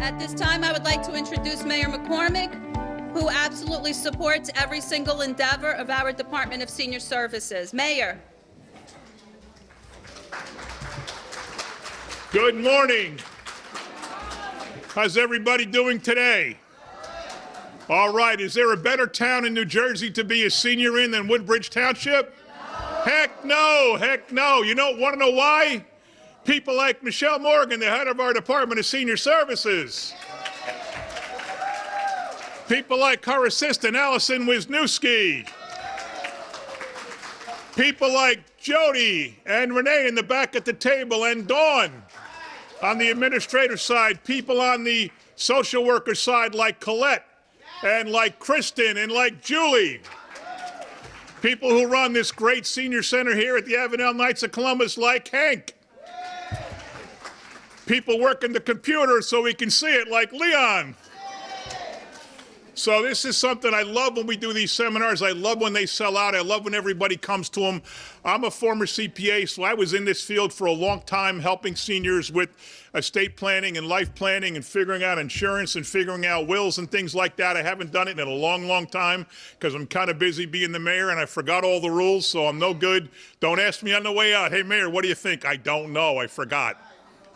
At this time, I would like to introduce Mayor McCormick, who absolutely supports every single endeavor of our Department of Senior Services. Mayor. Good morning. How's everybody doing today? All right, is there a better town in New Jersey to be a senior in than Woodbridge Township? Heck no, heck no. You don't want to know why? People like Michelle Morgan, the head of our Department of Senior Services. People like her assistant, Allison Wisniewski. People like Jody and Renee in the back at the table, and Dawn on the administrative side. People on the social worker side like Colette and like Kristen and like Julie. People who run this great senior center here at the Avondale Knights of Columbus like Hank. People working the computer so we can see it like Leon. So this is something I love when we do these seminars. I love when they sell out. I love when everybody comes to them. I'm a former CPA, so I was in this field for a long time helping seniors with estate planning and life planning and figuring out insurance and figuring out wills and things like that. I haven't done it in a long, long time because I'm kind of busy being the mayor and I forgot all the rules, so I'm no good. Don't ask me on the way out, hey, Mayor, what do you think? I don't know. I forgot.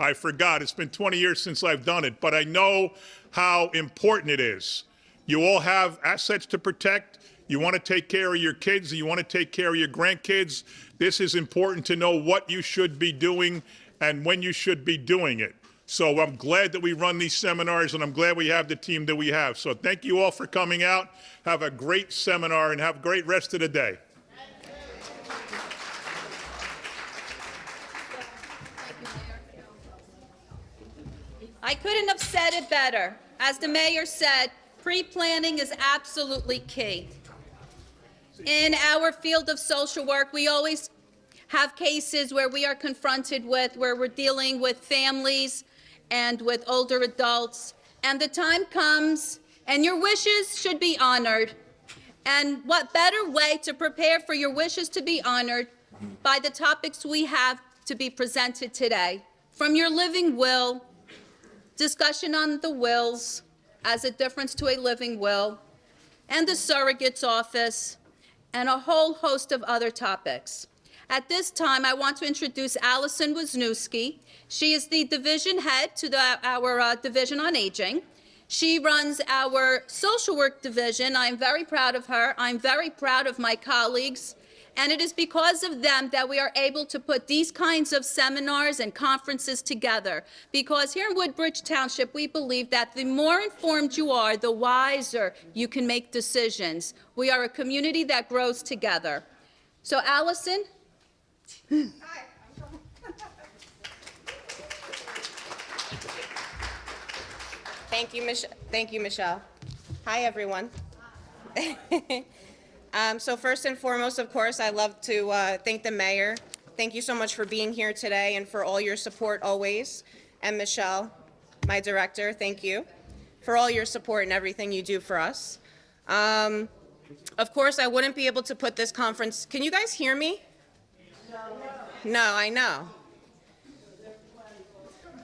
It's been 20 years since I've done it, but I know how important it is. You all have assets to protect. You want to take care of your kids. You want to take care of your grandkids. This is important to know what you should be doing and when you should be doing it. So I'm glad that we run these seminars, and I'm glad we have the team that we have. So thank you all for coming out. Have a great seminar and have a great rest of the day. I couldn't have said it better. As the mayor said, pre-planning is absolutely key. In our field of social work, we always have cases where we are confronted with, where we're dealing with families and with older adults, and the time comes and your wishes should be honored. And what better way to prepare for your wishes to be honored by the topics we have to be presented today. From your living will, discussion on the wills as a difference to a living will, and the surrogate's office, and a whole host of other topics. At this time, I want to introduce Allison Wisniewski. She is the division head to our Division on Aging. She runs our social work division. I'm very proud of her. I'm very proud of my colleagues. And it is because of them that we are able to put these kinds of seminars and conferences together. Because here in Woodbridge Township, we believe that the more informed you are, the wiser you can make decisions. We are a community that grows together. So, Allison. Hi. Thank you, Michelle. Hi, everyone. So first and foremost, of course, I'd love to thank the mayor. Thank you so much for being here today and for all your support always. And Michelle, my director, thank you for all your support and everything you do for us. Of course, I wouldn't be able to put this conference. Can you guys hear me? No, I know.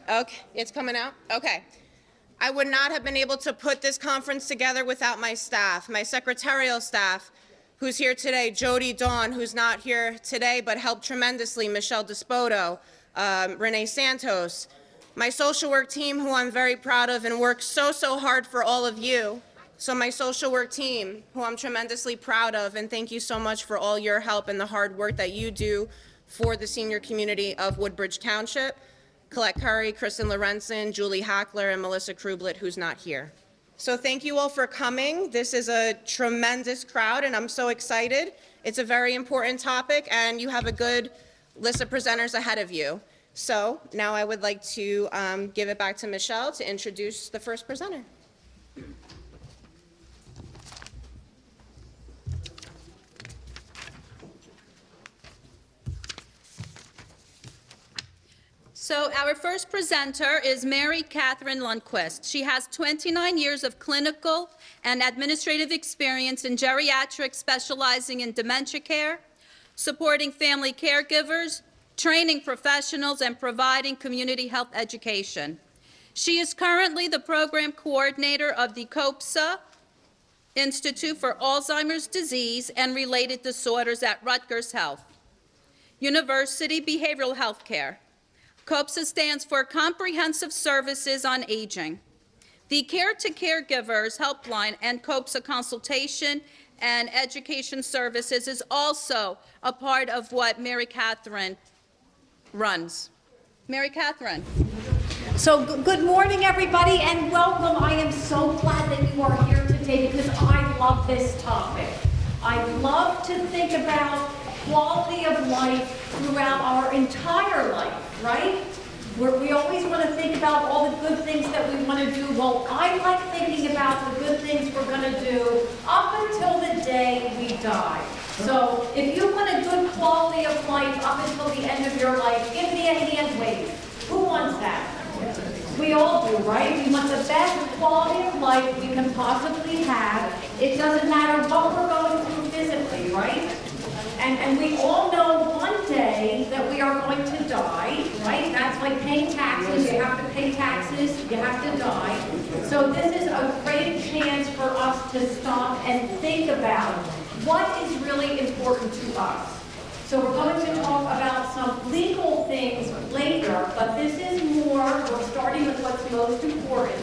Okay, it's coming out? Okay. I would not have been able to put this conference together without my staff, my secretarial staff, who's here today, Jody Dawn, who's not here today but helped tremendously, Michelle Despodo, Renee Santos, my social work team, who I'm very proud of and works so hard for all of you. So my social work team, who I'm tremendously proud of, and thank you so much for all your help and the hard work that you do for the senior community of Woodbridge Township. Colette Curry, Kristen Lorenzen, Julie Hackler, and Melissa Krublet, who's not here. So thank you all for coming. This is a tremendous crowd, and I'm so excited. It's a very important topic, and you have a good list of presenters ahead of you. So now I would like to give it back to Michelle to introduce the first presenter. So our first presenter is Mary Catherine Lundquist. She has 29 years of clinical and administrative experience in geriatrics, specializing in dementia care, supporting family caregivers, training professionals, and providing community health education. She is currently the program coordinator of the COPSA Institute for Alzheimer's Disease and Related Disorders at Rutgers Health University Behavioral Health Care. COPSA stands for Comprehensive Services on Aging. The Care to Caregivers Helpline and COPSA Consultation and Education Services is also a part of what Mary Catherine runs. Mary Catherine. So good morning, everybody, and welcome. I am so glad that you are here today because I love this topic. I love to think about quality of life throughout our entire life, right? We always want to think about all the good things that we want to do. Well, I like thinking about the good things we're going to do up until the day we die. So if you want a good quality of life up until the end of your life, give me a hand wave. Who wants that? We all do, right? We want the best quality of life we can possibly have. It doesn't matter what we're going through physically, right? And we all know one day that we are going to die, right? That's like paying taxes. You have to pay taxes. You have to die. So this is a great chance for us to stop and think about what is really important to us. So we're going to talk about some legal things later, but this is more, we're starting with what's most important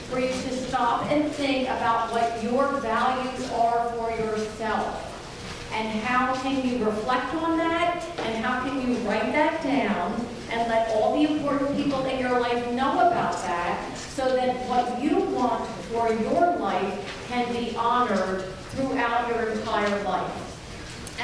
for you to stop and think about what your values are for yourself. And how can you reflect on that, and how can you write that down and let all the important people in your life know about that so that what you want for your life can be honored throughout your entire life.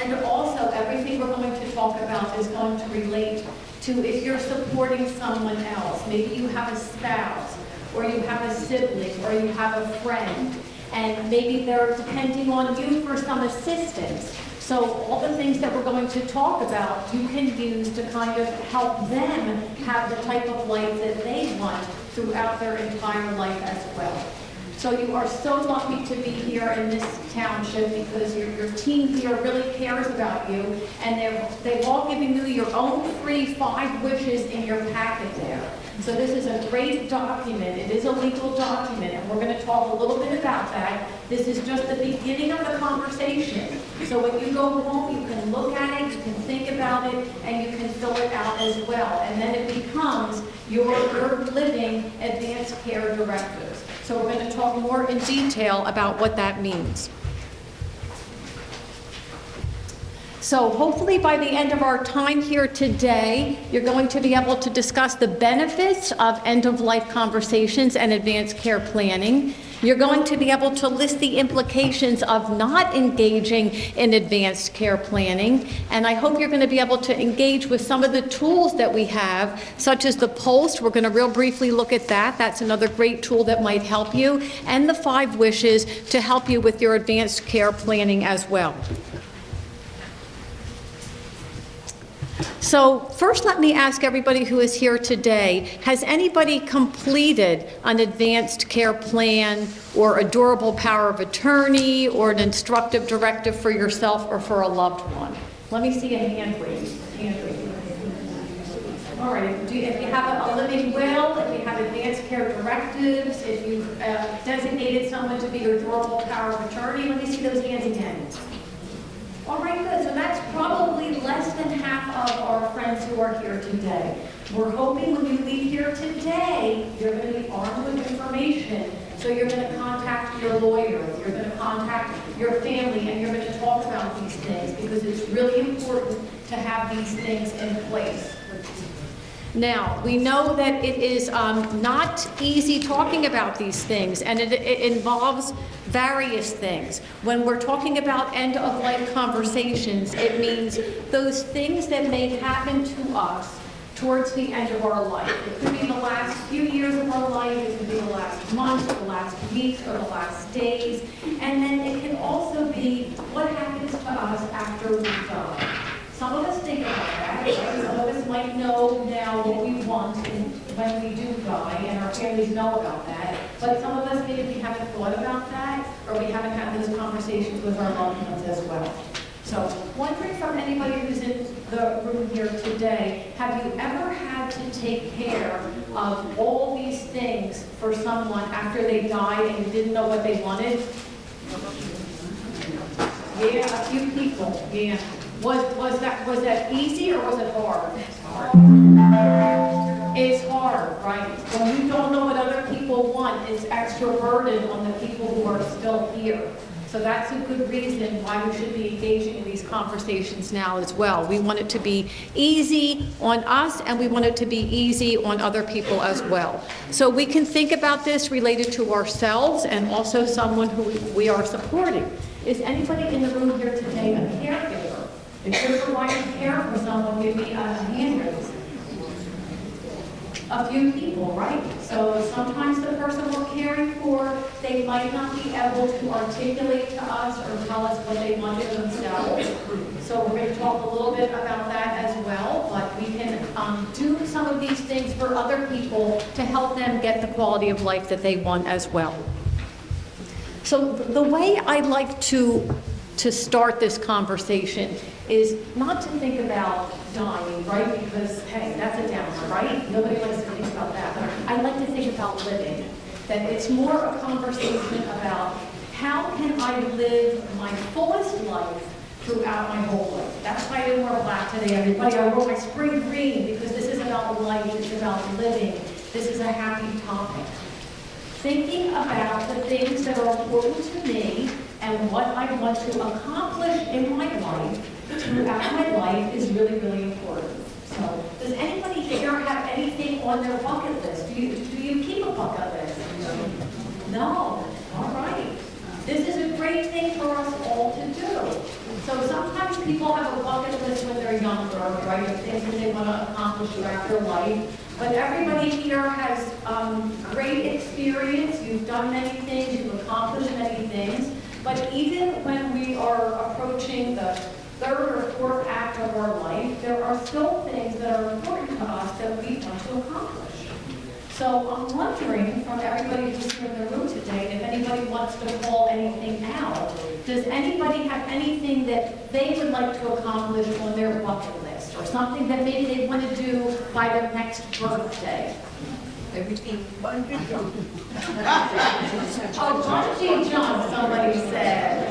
And also, everything we're going to talk about is going to relate to if you're supporting someone else. Maybe you have a spouse, or you have a sibling, or you have a friend, and maybe they're depending on you for some assistance. So all the things that we're going to talk about, you can use to kind of help them have the type of life that they want throughout their entire life as well. So you are so lucky to be here in this township because your team here really cares about you, and they've all given you your own free 5 wishes in your packet there. So this is a great document. It is a legal document, and we're going to talk a little bit about that. This is just the beginning of the conversation. So when you go home, you can look at it, you can think about it, and you can fill it out as well. And then it becomes your living advanced care directives. So we're going to talk more in detail about what that means. So hopefully by the end of our time here today, you're going to be able to discuss the benefits of end-of-life conversations and advanced care planning. You're going to be able to list the implications of not engaging in advanced care planning. And I hope you're going to be able to engage with some of the tools that we have, such as the Pulse. We're going to real briefly look at that. That's another great tool that might help you. And the 5 wishes to help you with your advanced care planning as well. So first, let me ask everybody who is here today, has anybody completed an advanced care plan or a durable power of attorney or an instructive directive for yourself or for a loved one? Let me see a hand raise. All right, if you have a living will, if you have advanced care directives, if you've designated someone to be your durable power of attorney, let me see those hands again. All right, good. So that's probably less than half of our friends who are here today. We're hoping when you leave here today, you're going to be armed with information. So you're going to contact your lawyer, you're going to contact your family, and you're going to talk about these things because it's really important to have these things in place. Now, we know that it is not easy talking about these things, and it involves various things. When we're talking about end-of-life conversations, it means those things that may happen to us towards the end of our life. It could be the last few years of our life, it could be the last months, or the last weeks, or the last days, and then it can also be what happens to us after we die. Some of us think about that, right? Some of us might know now what we want when we do die, and our families know about that. But some of us maybe we haven't thought about that, or we haven't had those conversations with our loved ones as well. So, wondering from anybody who's in the room here today, have you ever had to take care of all these things for someone after they died and you didn't know what they wanted? Yeah, a few people, yeah. Was that easy or was it hard? It's hard, right? When you don't know what other people want, it's extra burden on the people who are still here. So that's a good reason why we should be engaging in these conversations now as well. We want it to be easy on us, and we want it to be easy on other people as well. So we can think about this related to ourselves and also someone who we are supporting. Is anybody in the room here today a caregiver? If you're providing care for someone, give me a hand raise. A few people, right? So sometimes the person we're caring for, they might not be able to articulate to us or tell us what they want for themselves. So we're going to talk a little bit about that as well, but we can do some of these things for other people to help them get the quality of life that they want as well. So the way I like to start this conversation is not to think about dying, right? Because, hey, that's a downer, right? Nobody likes to think about that. But I like to think about living. That it's more a conversation about how can I live my fullest life throughout my whole life. That's why I didn't wear black today, everybody. I wore my spring green because this is about life, it's about living. This is a happy topic. Thinking about the things that are important to me and what I want to accomplish in my life throughout my life is really, really important. So, does anybody here have anything on their bucket list? Do you keep a bucket list? No. All right. This is a great thing for us all to do. So sometimes people have a bucket list when they're younger, right, of things that they want to accomplish throughout their life. But everybody here has great experience. You've done many things. You've accomplished many things. But even when we are approaching the third or fourth act of our life, there are still things that are important to us that we want to accomplish. So I'm wondering from everybody who's here in the room today, if anybody wants to call anything out, does anybody have anything that they would like to accomplish on their bucket list, or something that maybe they want to do by their next birthday? Everything bungee jump. Oh, bungee jump, somebody said.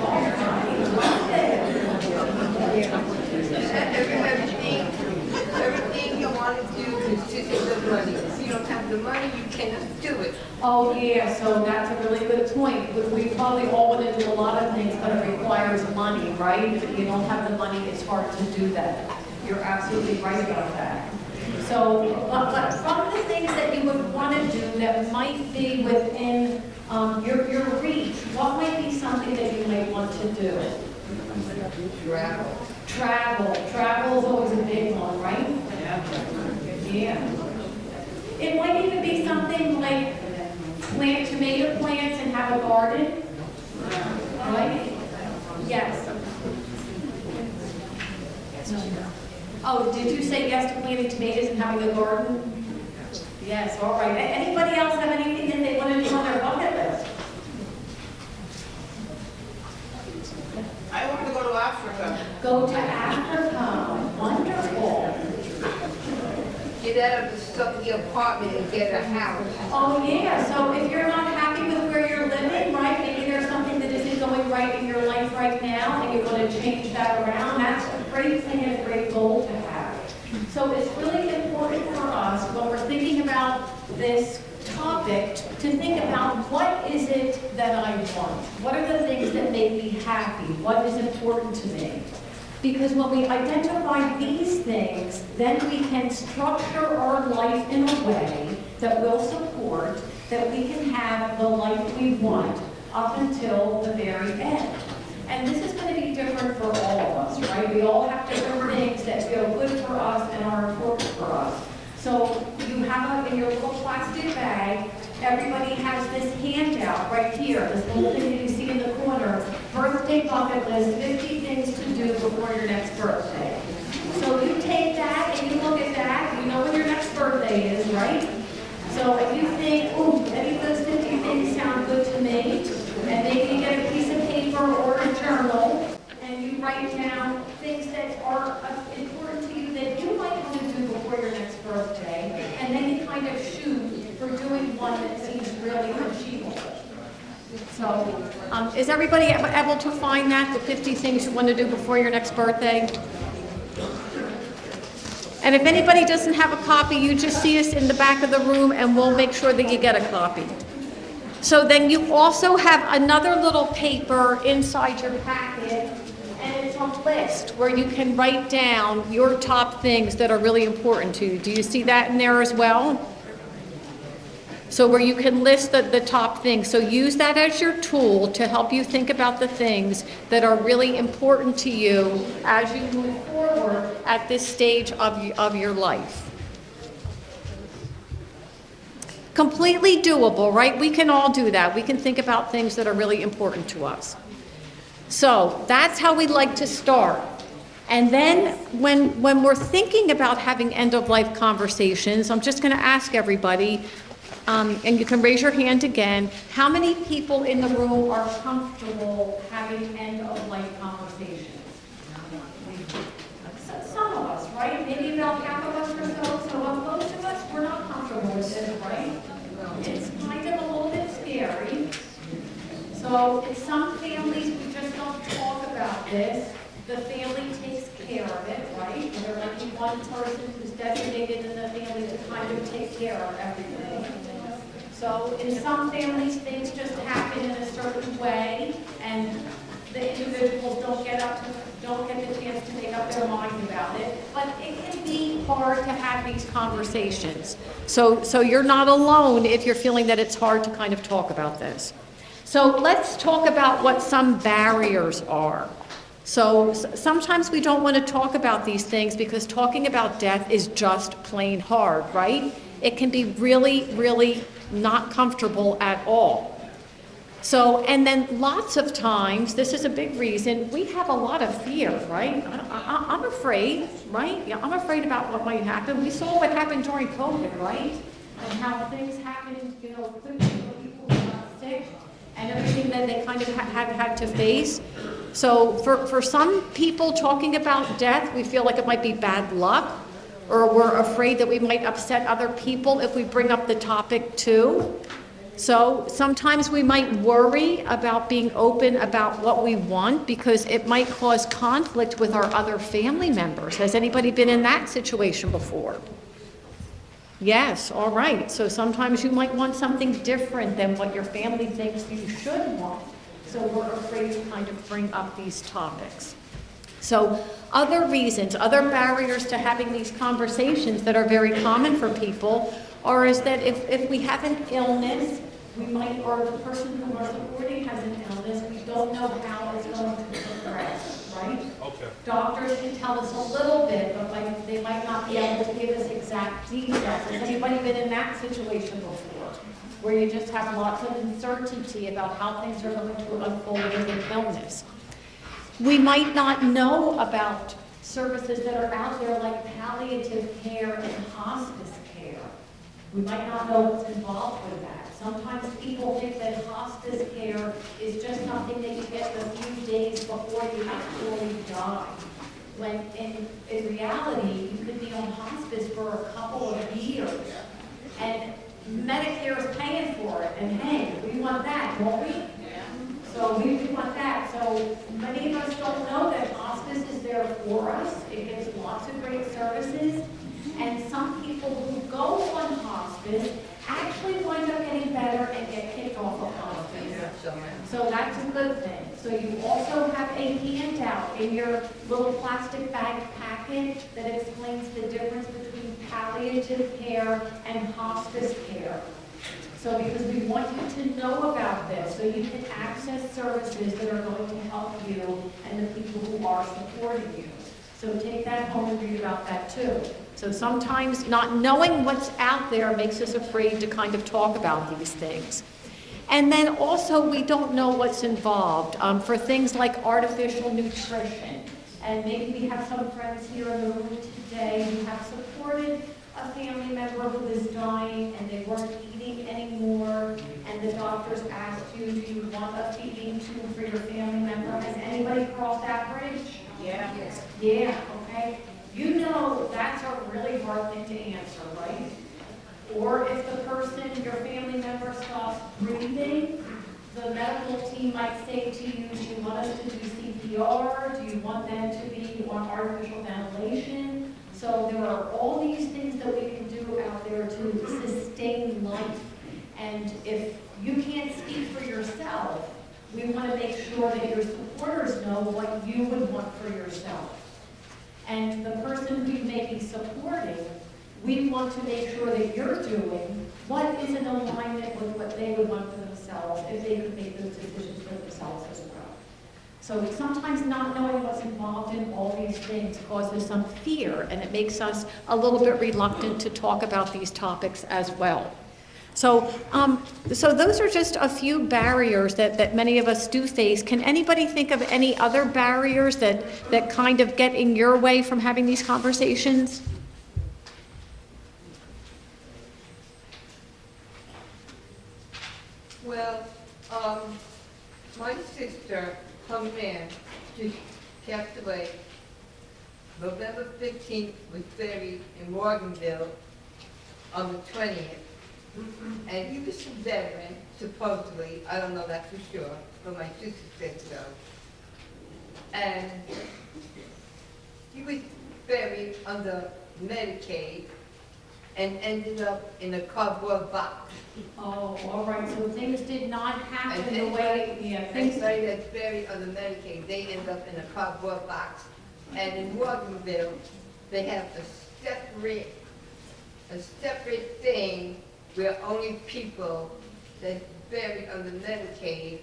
Everything you want to do consists of money. If you don't have the money, you cannot do it. Oh, yeah, so that's a really good point. We probably all want to do a lot of things, but it requires money, right? If you don't have the money, it's hard to do that. You're absolutely right about that. So, but from the things that you would want to do that might be within your reach, what might be something that you might want to do? Travel. Travel is always a big one, right? Yeah. It might even be something like plant tomato plants and have a garden, right? Yes. Oh, did you say yes to planting tomatoes and having a garden? Yes, all right. Anybody else have anything that they want to do on their bucket list? I want to go to Africa. Go to Africa. Wonderful. Get out of the stuffy apartment and get a house. Oh, yeah. So if you're not happy with where you're living, right, maybe there's something that isn't going right in your life right now and you want to change that around, that's a great thing and a great goal to have. So it's really important for us when we're thinking about this topic to think about what is it that I want? What are the things that make me happy? What is important to me? Because when we identify these things, then we can structure our life in a way that will support that we can have the life we want up until the very end. And this is going to be different for all of us, right? We all have different things that feel good for us and are important for us. So you have in your little plastic bag, everybody has this handout right here, this little thing that you see in the corner, birthday bucket list, 50 things to do before your next birthday. So you take that and you look at that, you know when your next birthday is, right? So if you think, ooh, any of those 50 things sound good to me, and maybe you get a piece of paper or a journal, and you write down things that are important to kind of shoot for doing one that seems really achievable. So, is everybody able to find that, the 50 things you want to do before your next birthday? And if anybody doesn't have a copy, you just see us in the back of the room and we'll make sure that you get a copy. So then you also have another little paper inside your packet, and it's a list where you can write down your top things that are really important to you. Do you see that in there as well? So where you can list the top things. So use that as your tool to help you think about the things that are really important to you as you move forward at this stage of your life. Completely doable, right? We can all do that. We can think about things that are really important to us. So that's how we like to start. And then when we're thinking about having end-of-life conversations, I'm just going to ask everybody, and you can raise your hand again, how many people in the room are comfortable having end-of-life conversations? Some of us, right? Maybe about half of us or so. So most of us, we're not comfortable with it, right? It's kind of a little bit scary. So in some families, we just don't talk about this. The family takes care of it, right? And there might be one person who's designated in the family to kind of take care of everything. So in some families, things just happen in a certain way, and the individuals don't get the chance to make up their mind about it. But it can be hard to have these conversations. So you're not alone if you're feeling that it's hard to kind of talk about this. So let's talk about what some barriers are. So sometimes we don't want to talk about these things because talking about death is just plain hard, right? It can be really, really not comfortable at all. So, and then lots of times, this is a big reason, we have a lot of fear, right? I'm afraid, right? Yeah, I'm afraid about what might happen. We saw what happened during COVID, right? And how things happened, quickly when people got sick and everything that they kind of had to face. So for some people, talking about death, we feel like it might be bad luck, or we're afraid that we might upset other people if we bring up the topic too. So sometimes we might worry about being open about what we want because it might cause conflict with our other family members. Has anybody been in that situation before? Yes, all right. So sometimes you might want something different than what your family thinks you should want. So we're afraid to kind of bring up these topics. So other reasons, other barriers to having these conversations that are very common for people is that if we have an illness, we might, or the person who we're supporting has an illness, we don't know how it's going to progress, right? Okay. Doctors can tell us a little bit, but they might not be able to give us exact details. Has anybody been in that situation before? Where you just have lots of uncertainty about how things are going to unfold with an illness. We might not know about services that are out there like palliative care and hospice care. We might not know what's involved with that. Sometimes people think that hospice care is just something that you get a few days before you actually die. When in reality, you could be on hospice for a couple of years. And Medicare is paying for it. And hey, we want that, don't we? So we want that. So many of us don't know that hospice is there for us. It gives lots of great services. And some people who go on hospice actually wind up getting better and get kicked off of hospice. So that's a good thing. So you also have a handout in your little plastic bag package that explains the difference between palliative care and hospice care. So because we want you to know about this, so you can access services that are going to help you and the people who are supporting you. So take that home and read about that too. So sometimes not knowing what's out there makes us afraid to kind of talk about these things. And then also we don't know what's involved for things like artificial nutrition. And maybe we have some friends here in the room today who have supported a family member who is dying and they weren't eating anymore, and the doctors asked you, do you want a feeding tube for your family member? Has anybody crossed that bridge? Yeah. Yes. Yeah, okay. You know that's a really hard thing to answer, right? or if the person, your family member stops breathing, the medical team might say to you, do you want us to do CPR? Do you want them to be on artificial ventilation? So there are all these things that we can do out there to sustain life. And if you can't speak for yourself, we want to make sure that your supporters know what you would want for yourself. And the person who you may be supporting, we want to make sure that you're doing what is in alignment with what they would want for themselves, if they could make those decisions for themselves as well. So sometimes not knowing what's involved in all these things causes some fear, and it makes us a little bit reluctant to talk about these topics as well. So, so those are just a few barriers that many of us do face. Can anybody think of any other barriers that kind of get in your way from having these conversations? Well, my sister, her man, just passed away. November 15th was buried in Morganville on the 20th. And he was a veteran, supposedly, I don't know that for sure, but my sister said so. And he was buried under Medicaid and ended up in a cardboard box. Oh, all right, so things did not happen And the way, yeah, things, anybody that's buried under Medicaid, they end up in a cardboard box. And in Morganville, they have a separate thing where only people that's buried under Medicaid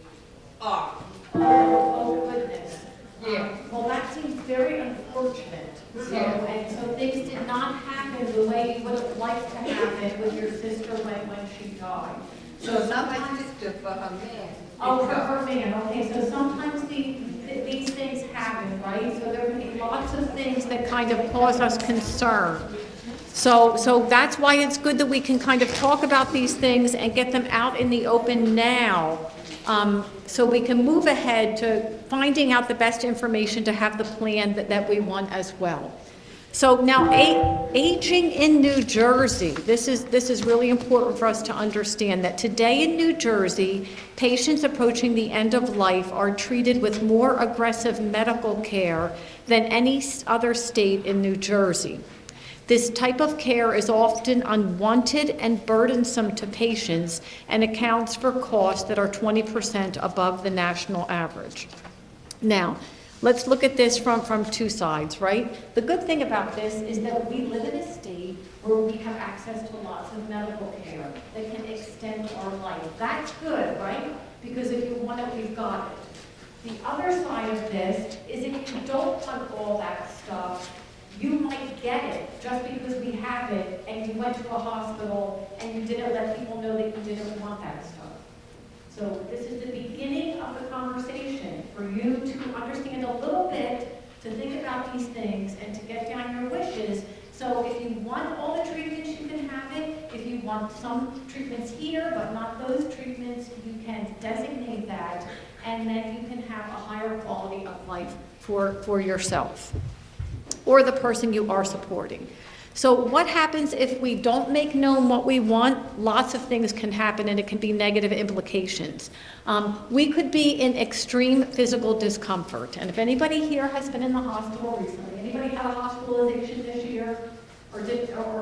are. oh goodness. Yeah. Well, that seems very unfortunate. So, Yeah. and so things did not happen the way you would have liked to happen with your sister when she died. So Not my sometimes, sister, but her man. oh, her man, okay, so sometimes these things happen, right? So there can be lots of things that kind of cause us concern. So that's why it's good that we can kind of talk about these things and get them out in the open now, so we can move ahead to finding out the best information to have the plan that we want as well. So now, aging in New Jersey, this is really important for us to understand that today in New Jersey, patients approaching the end of life are treated with more aggressive medical care than any other state in New Jersey. This type of care is often unwanted and burdensome to patients and accounts for costs that are 20% above the national average. Now, let's look at this from two sides, right? The good thing about this is that we live in a state where we have access to lots of medical care that can extend our life. That's good, right? Because if you want it, we've got it. The other side of this is if you don't want all that stuff, you might get it just because we have it and you went to a hospital and you didn't let people know that you didn't want that stuff. So this is the beginning of the conversation for you to understand a little bit, to think about these things and to get down your wishes. So if you want all the treatments, you can have it. If you want some treatments here, but not those treatments, you can designate that, and then you can have a higher quality of life for yourself or the person you are supporting. So what happens if we don't make known what we want? Lots of things can happen, and it can be negative implications. We could be in extreme physical discomfort. And if anybody here has been in the hospital recently, anybody had a hospitalization this year or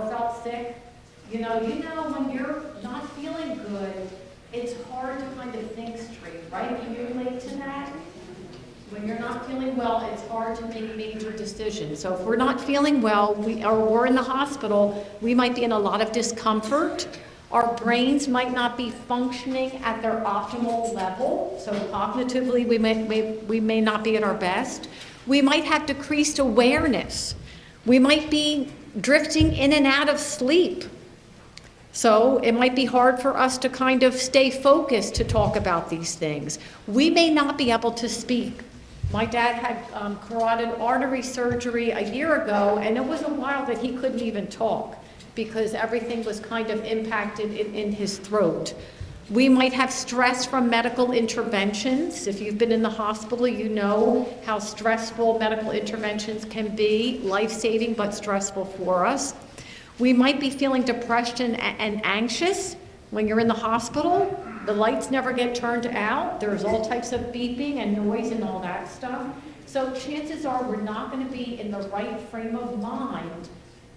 felt sick, you know when you're not feeling good, it's hard to kind of think straight, right? Can you relate to that? When you're not feeling well, it's hard to make major decisions. So if we're not feeling well, or we're in the hospital, we might be in a lot of discomfort. Our brains might not be functioning at their optimal level. So cognitively, we may not be at our best. We might have decreased awareness. We might be drifting in and out of sleep. So it might be hard for us to kind of stay focused to talk about these things. We may not be able to speak. My dad had carotid artery surgery a year ago, and it was a while that he couldn't even talk because everything was kind of impacted in his throat. We might have stress from medical interventions. If you've been in the hospital, you know how stressful medical interventions can be, life-saving but stressful for us. We might be feeling depressed and anxious when you're in the hospital. The lights never get turned out. There's all types of beeping and noise and all that stuff. So chances are we're not going to be in the right frame of mind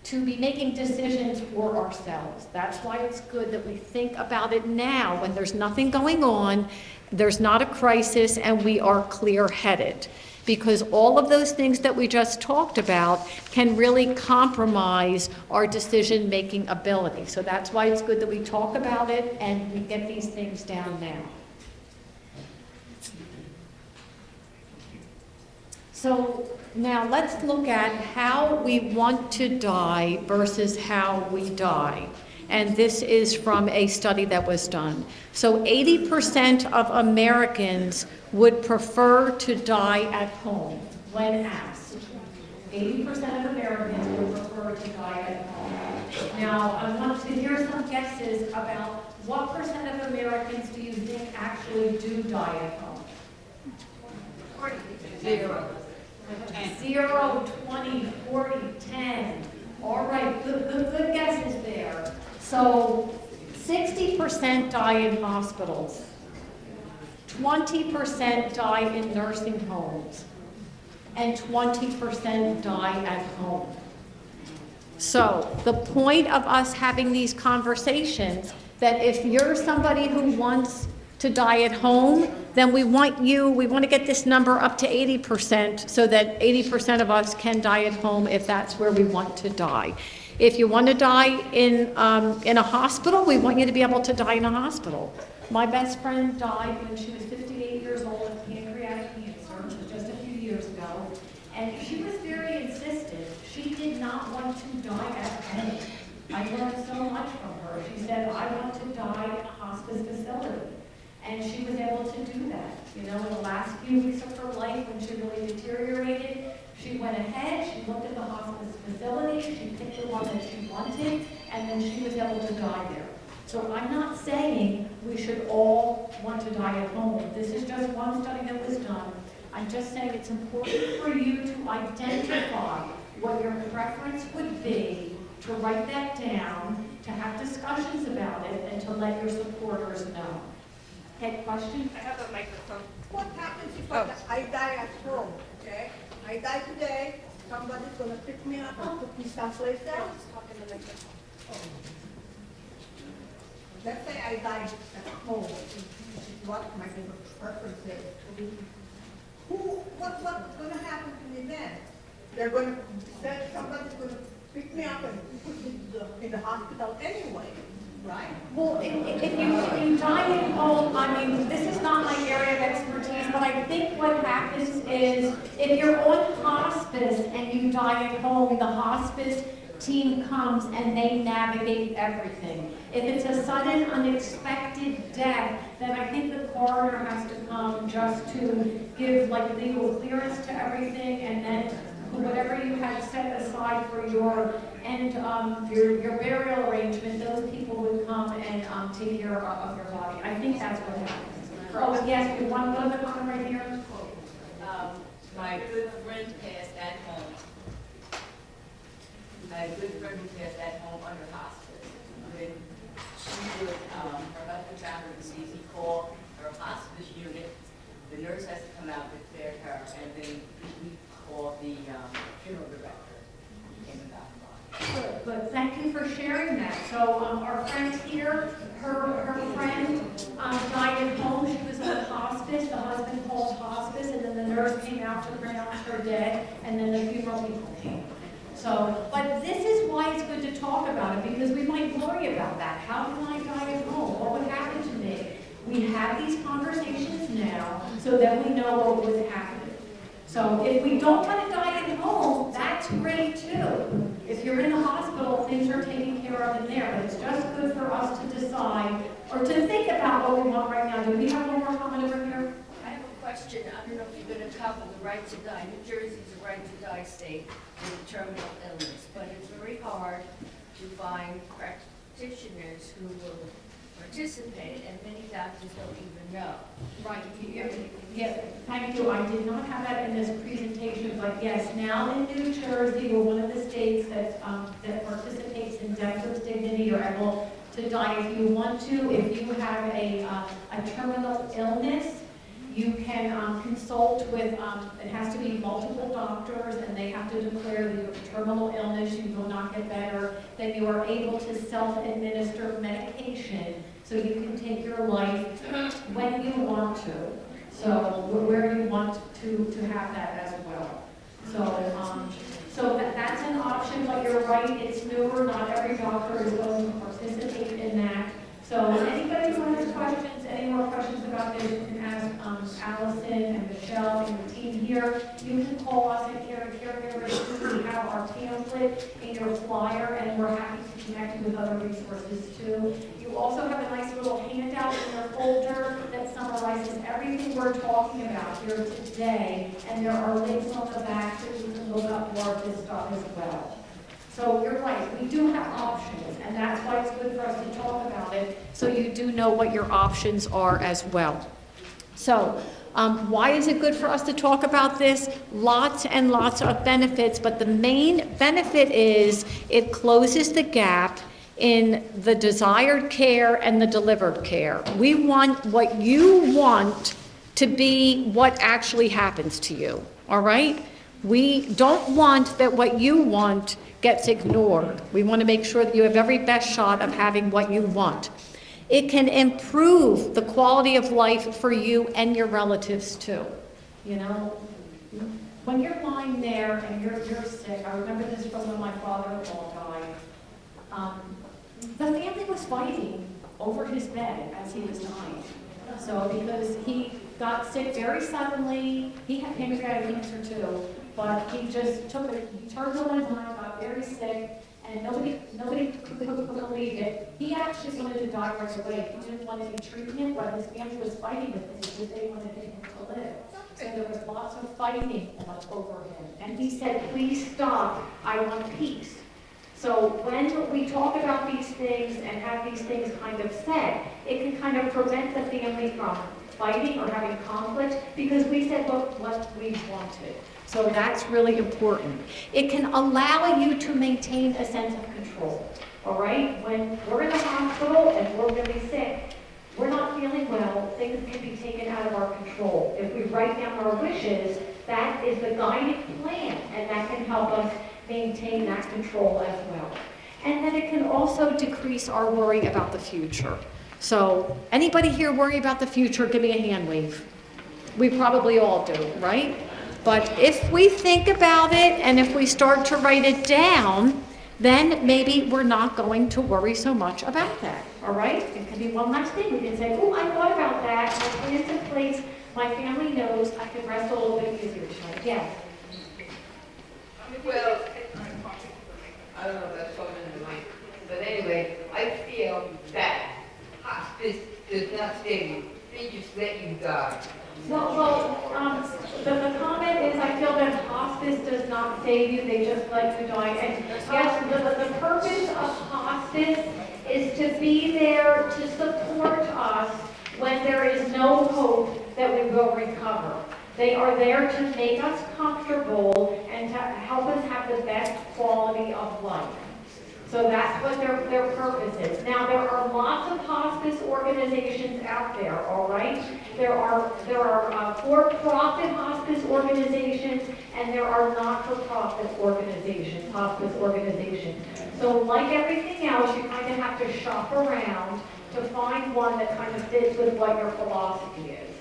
to be making decisions for ourselves. That's why it's good that we think about it now when there's nothing going on, there's not a crisis, and we are clear-headed. Because all of those things that we just talked about can really compromise our decision-making ability. So that's why it's good that we talk about it and we get these things down now. So now let's look at how we want to die versus how we die. And this is from a study that was done. So 80% of Americans would prefer to die at home when asked. 80% of Americans would prefer to die at home. Now, I want to hear some guesses about what percent of Americans do you think actually do die at home? 0, 20, 40, 10. All right, good guesses there. So 60% die in hospitals. 20% die in nursing homes, and 20% die at home. So the point of us having these conversations, that if you're somebody who wants to die at home, then we want to get this number up to 80% so that 80% of us can die at home if that's where we want to die. If you want to die in a hospital, we want you to be able to die in a hospital. My best friend died when she was 58 years old of pancreatic cancer, which was just a few years ago, and she was very insistent. She did not want to die at home. I learned so much from her. She said, I want to die in a hospice facility. And she was able to do that. You know, in the last few weeks of her life, when she really deteriorated, she went ahead, she looked at the hospice facility, she picked the one that she wanted, and then she was able to die there. So I'm not saying we should all want to die at home. This is just one study that was done. I'm just saying it's important for you to identify what your preference would be, to write that down, to have discussions about it, and to let your supporters know. Okay, question? I have a microphone. What happens if I die at home, okay? I die today, somebody's gonna pick me up and put me someplace else? Let's say I die at home, which is what my preference is. What's gonna happen to me then? They're gonna, somebody's gonna pick me up and put me in the hospital anyway, right? Well, if you die at home, I mean, this is not my area of expertise, but I think what happens is if you're on hospice and you die at home, the hospice team comes and they navigate everything. If it's a sudden, unexpected death, then I think the coroner has to come just to give like legal clearance to everything, and then whatever you had set aside for your your burial arrangement, those people would come and take care of your body. I think that's what happens. Oh, yes, we want another comment right here. My good friend passed at home. My good friend who passed at home under hospice. When she would, her husband found her deceased, he called her hospice unit. The nurse has to come out and declare her, and then we called the funeral director. He came about the body. Good. Thank you for sharing that. So our friend here, her friend died at home. She was on hospice. The husband called hospice, and then the nurse came out to pronounce her dead, and then the funeral people came. So, but this is why it's good to talk about it, because we might worry about that. How can I die at home? What would happen to me? We have these conversations now so that we know what would happen. So if we don't want to die at home, that's great too. If you're in the hospital, things are taken care of in there, but it's just good for us to decide or to think about what we want right now. Do we have one more comment over here? I have a question. I don't know if you're going to cover the right to die. New Jersey is a right to die state with a terminal illness, but it's very hard to find practitioners who will participate, and many doctors don't even know. Right. Yeah, thank you. I did not have that in this presentation, but yes, now in New Jersey, we're one of the states that participates in death with dignity. You're able to die if you want to. If you have a terminal illness, you can consult with, it has to be multiple doctors, and they have to declare that you have a terminal illness, you will not get better. Then you are able to self-administer medication, so you can take your life when you want to. So where you want to have that as well. So that's an option, but you're right, it's newer, not every doctor is going to participate in that. So anybody who has questions, any more questions about this, you can ask Allison and Michelle and the team here. You can call us at Care and Caregivers. We have our pamphlet in your flyer, and we're happy to connect you with other resources too. You also have a nice little handout in your folder that summarizes everything we're talking about here today, and there are links on the back so you can look up more of this stuff as well. So you're right, we do have options, and that's why it's good for us to talk about it, so you do know what your options are as well. So why is it good for us to talk about this? Lots and lots of benefits, but the main benefit is it closes the gap in the desired care and the delivered care. We want what you want to be what actually happens to you, all right? We don't want that what you want gets ignored. We want to make sure that you have every best shot of having what you want. It can improve the quality of life for you and your relatives too. You know, when you're lying there and you're sick, I remember this from when my father-in-law died. The family was fighting over his bed as he was dying. So because he got sick very suddenly, he had pancreatic cancer too, but he just took it, he turned on his mind, got very sick, and nobody could believe it. He actually wanted to die right away. He didn't want any treatment, but his family was fighting with him because they wanted him to live. So there was lots of fighting over him. And he said, please stop, I want peace. So when we talk about these things and have these things kind of said, it can kind of prevent the family from fighting or having conflict because we said, look, what we wanted. So that's really important. It can allow you to maintain a sense of control, all right? When we're in the hospital and we're really sick, we're not feeling well, things can be taken out of our control. If we write down our wishes, that is the guiding plan, and that can help us maintain that control as well. And then it can also decrease our worry about the future. So anybody here worry about the future? Give me a hand wave. We probably all do, right? But if we think about it and if we start to write it down, then maybe we're not going to worry so much about that, all right? It could be one last thing. We can say, oh, I thought about that, my plan's in place, my family knows I can rest a little bit easier tonight. Yeah. Well, I don't know if that's coming in the mic, but anyway, I feel that hospice does not save you. They just let you die. The comment is, I feel that hospice does not save you, they just let you die. And yes, the purpose of hospice is to be there to support us when there is no hope that we will recover. They are there to make us comfortable and to help us have the best quality of life. So that's what their purpose is. Now, there are lots of hospice organizations out there, all right? There are for-profit hospice organizations, and there are not-for-profit organizations, hospice organizations. So like everything else, you kind of have to shop around to find one that kind of fits with what your philosophy is.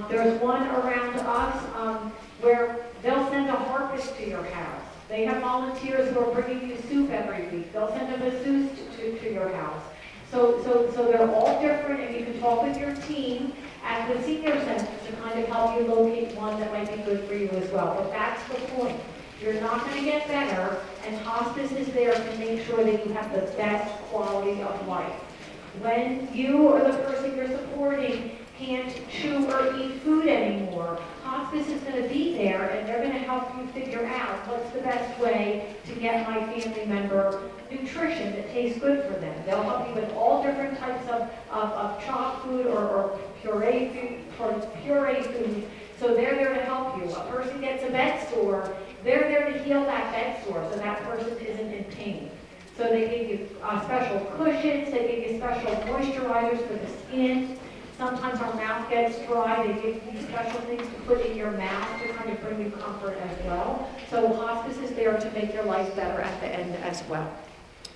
There's one around us where they'll send a harvest to your house. They have volunteers who are bringing you soup every week. They'll send a masseuse to your house. So they're all different, and you can talk with your team at the senior center to kind of help you locate one that might be good for you as well. But that's the point. You're not going to get better, and hospice is there to make sure that you have the best quality of life. When you or the person you're supporting can't chew or eat food anymore, hospice is going to be there, and they're going to help you figure out what's the best way to get my family member nutrition that tastes good for them. They'll help you with all different types of chopped food or puree food. So they're there to help you. A person gets a bed sore, they're there to heal that bed sore so that person isn't in pain. So they give you special cushions, they give you special moisturizers for the skin. Sometimes our mouth gets dry, they give you special things to put in your mouth to kind of bring you comfort as well. So hospice is there to make your life better at the end as well.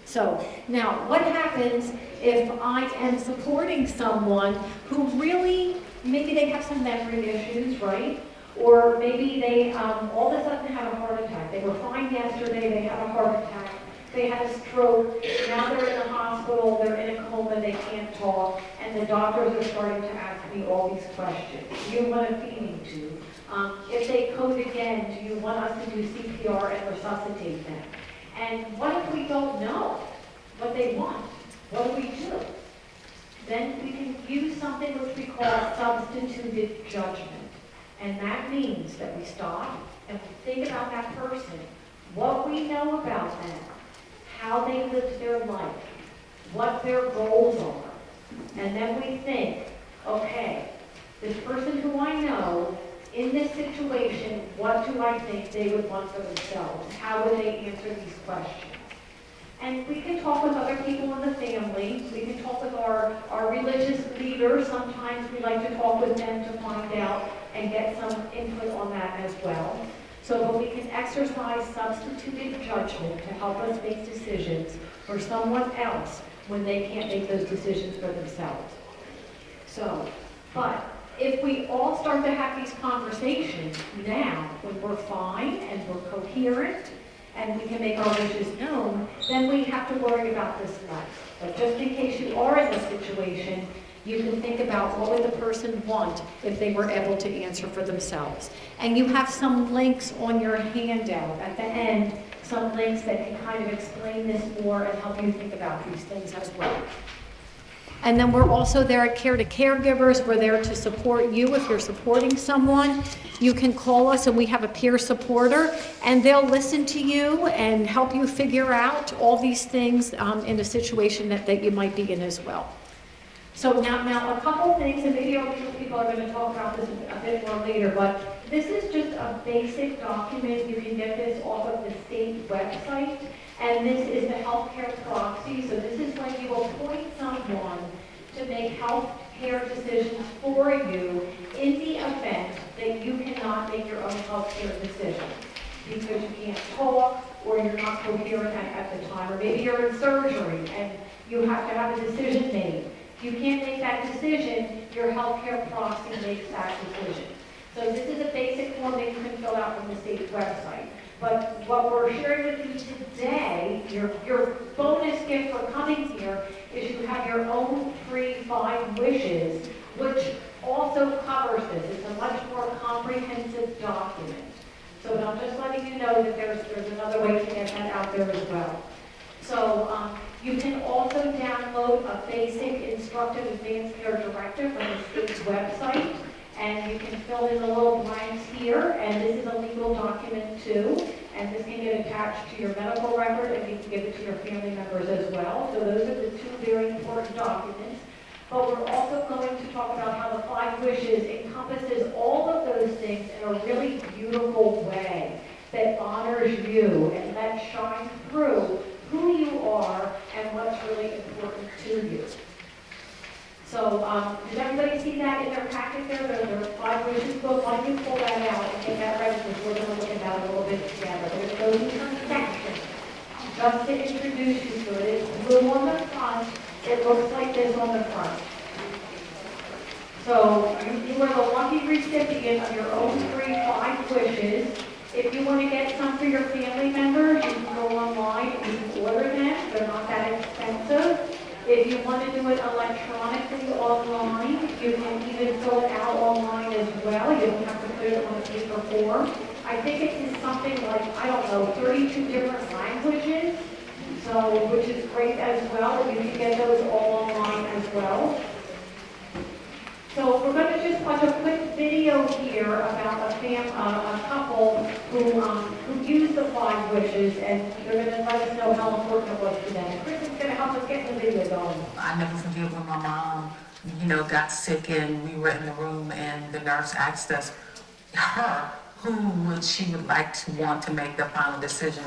So now, what happens if I am supporting someone who really, maybe they have some memory issues, right? Or maybe they all of a sudden had a heart attack. They were fine yesterday, they had a heart attack. They had a stroke, now they're in the hospital, they're in a coma, they can't talk, and the doctors are starting to ask me all these questions. Do you want a feeding tube? If they code again, do you want us to do CPR and resuscitate them? And what if we don't know what they want? What do we do? Then we can use something which we call substituted judgment. And that means that we stop and we think about that person, what we know about them, how they lived their life, what their goals are. And then we think, okay, this person who I know, in this situation, what do I think they would want for themselves? How would they answer these questions? And we can talk with other people in the family. We can talk with our religious leaders. Sometimes we like to talk with them to find out and get some input on that as well. So but we can exercise substituted judgment to help us make decisions for someone else when they can't make those decisions for themselves. So, but if we all start to have these conversations now, when we're fine and we're coherent and we can make our wishes known, then we have to worry about this life. But just in case you are in this situation, you can think about what would the person want if they were able to answer for themselves. And you have some links on your handout at the end, some links that can kind of explain this more and help you think about these things as well. And then we're also there at Care to Caregivers. We're there to support you if you're supporting someone. You can call us and we have a peer supporter and they'll listen to you and help you figure out all these things in a situation that you might be in as well. So now a couple things, and maybe other people are going to talk about this a bit more later, but this is just a basic document. You can get this off of the state website, and this is the healthcare proxy. So this is when you appoint someone to make healthcare decisions for you in the event that you cannot make your own healthcare decisions because you can't talk or you're not coherent at the time, or maybe you're in surgery and you have to have a decision made. If you can't make that decision, your healthcare proxy makes that decision. So this is a basic form that you can fill out from the state website. But what we're sharing with you today, your bonus gift for coming here, is you have your own free 5 wishes, which also covers this. It's a much more comprehensive document. So I'm just letting you know that there's another way to get that out there as well. So you can also download a basic instructive advanced care directive from the state's website, and you can fill in the little blanks here, and this is a legal document too, and this can get attached to your medical record, and you can give it to your family members as well. So those are the 2 very important documents. But we're also going to talk about how the 5 wishes encompasses all of those things in a really beautiful way that honors you and that shines through who you are and what's really important to you. So, did everybody see that in their packet there? There are 5 wishes book. Why don't you pull that out and get that ready, because we're going to look at that a little bit together. There's those in her section. Just to introduce you to it, it's blue on the front. It looks like this on the front. So, you are the lucky recipient of your own free 5 wishes. If you want to get some for your family members, you can go online and you can order them. They're not that expensive. If you want to do it electronically online, you can even fill it out online as well. You don't have to put it on a paper form. I think it's in something like, I don't know, 32 different languages, so which is great as well. You can get those all online as well. So we're going to just watch a quick video here about a couple who used the 5 wishes, and they're going to let us know how important it was to them. And Chris is going to help us get the video going. I never forget when my mom, got sick and we were in the room and the nurse asked us, who would she like to want to make the final decision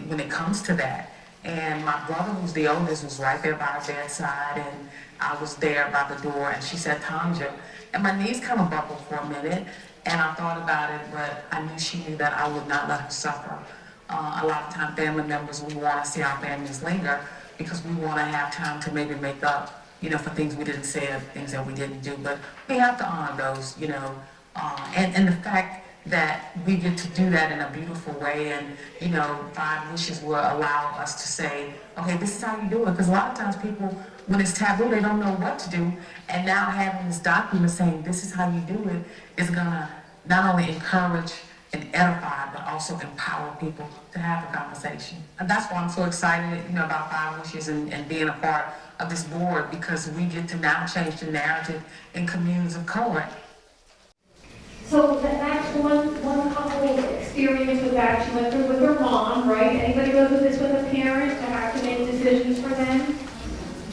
when it comes to that. And my brother, who's the oldest, was right there by her bedside, and I was there by the door, and she said, Tanja, and my knees kind of buckled for a minute, and I thought about it, but I knew she knew that I would not let her suffer. A lot of time, family members, we want to see our families linger because we want to have time to maybe make up, for things we didn't say, or things that we didn't do, but we have to honor those, and the fact that we get to do that in a beautiful way, and 5 wishes will allow us to say, okay, this is how you do it, because a lot of times people, when it's taboo, they don't know what to do, and now having this document saying this is how you do it is gonna not only encourage and edify, but also empower people to have a conversation. And that's why I'm so excited, about 5 wishes and being a part of this board, because we get to now change the narrative in communities of color. So that's one couple's experience with that. She went through with her mom, right? Anybody go through this with a parent to have to make decisions for them?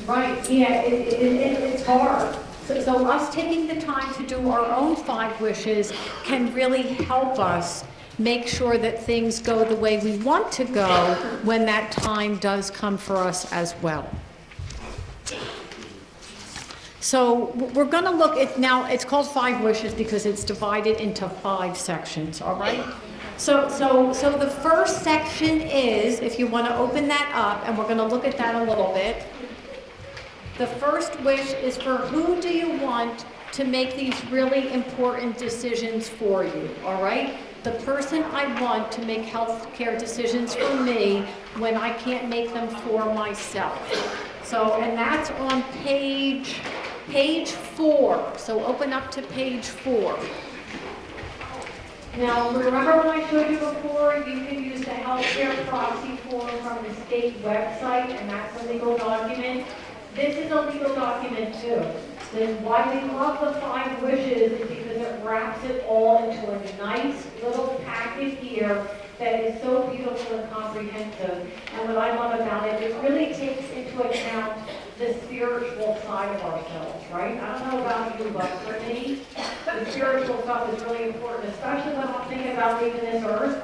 Right, yeah, it's hard. So us taking the time to do our own 5 wishes can really help us make sure that things go the way we want to go when that time does come for us as well. So we're going to look at, now it's called 5 wishes because it's divided into 5 sections, all right? So the first section is, if you want to open that up, and we're going to look at that a little bit. The first wish is for who do you want to make these really important decisions for you, all right? The person I want to make healthcare decisions for me when I can't make them for myself. So, and that's on page 4. So open up to page 4. Now, remember when I showed you before, you can use the healthcare proxy form from the state website, and that's a legal document. This is a legal document too. Then why we love the 5 wishes is because it wraps it all into a nice little packet here that is so beautiful and comprehensive. And what I love about it, it really takes into account the spiritual side of ourselves, right? I don't know about you, but for me, the spiritual stuff is really important, especially when I'm thinking about leaving this earth.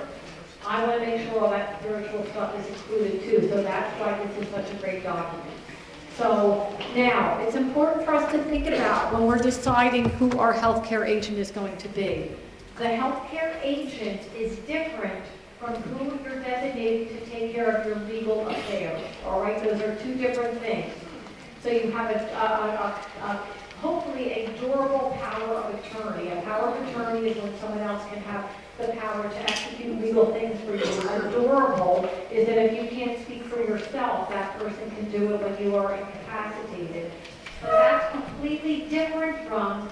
I want to make sure all that spiritual stuff is included too. So that's why this is such a great document. So now, it's important for us to think about when we're deciding who our healthcare agent is going to be. The healthcare agent is different from who you're designated to take care of your legal affairs, all right? Those are 2 different things. So you have hopefully a durable power of attorney. A power of attorney is when someone else can have the power to execute legal things for you. A durable is that if you can't speak for yourself, that person can do it when you are incapacitated. So that's completely different from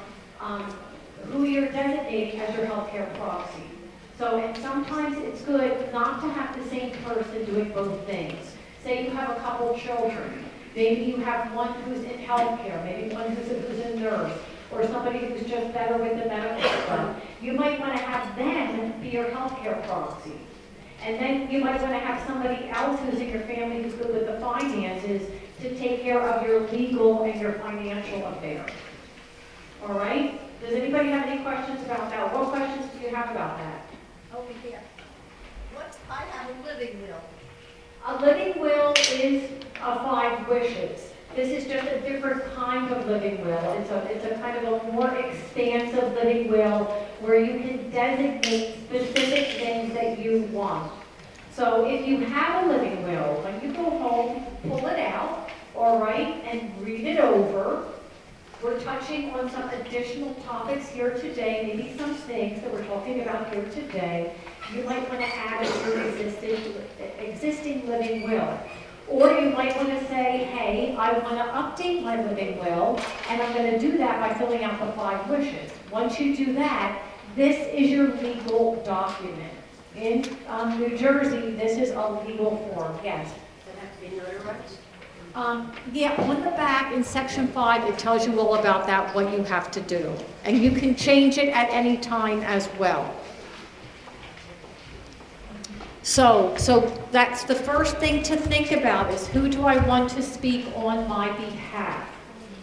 who you're designating as your healthcare proxy. So, and sometimes it's good not to have the same person doing both things. Say you have a couple children. Maybe you have one who's in healthcare, maybe one who's a nurse, or somebody who's just better with the medical stuff. You might want to have them be your healthcare proxy. And then you might want to have somebody else who's in your family who's good with the finances to take care of your legal and your financial affairs. All right? Does anybody have any questions about that? What questions do you have about that? Over here. I have a living will. A living will is a 5 wishes. This is just a different kind of living will. It's a kind of a more expansive living will where you can designate specific things that you want. So if you have a living will, when you go home, pull it out, all right, and read it over. We're touching on some additional topics here today, maybe some things that we're talking about here today. You might want to add to your existing living will. Or you might want to say, hey, I want to update my living will, and I'm going to do that by filling out the 5 wishes. Once you do that, this is your legal document. In New Jersey, this is a legal form, yes. Does it have to be notarized? Yeah, on the back in section 5, it tells you all about that, what you have to do. And you can change it at any time as well. So that's the first thing to think about is who do I want to speak on my behalf?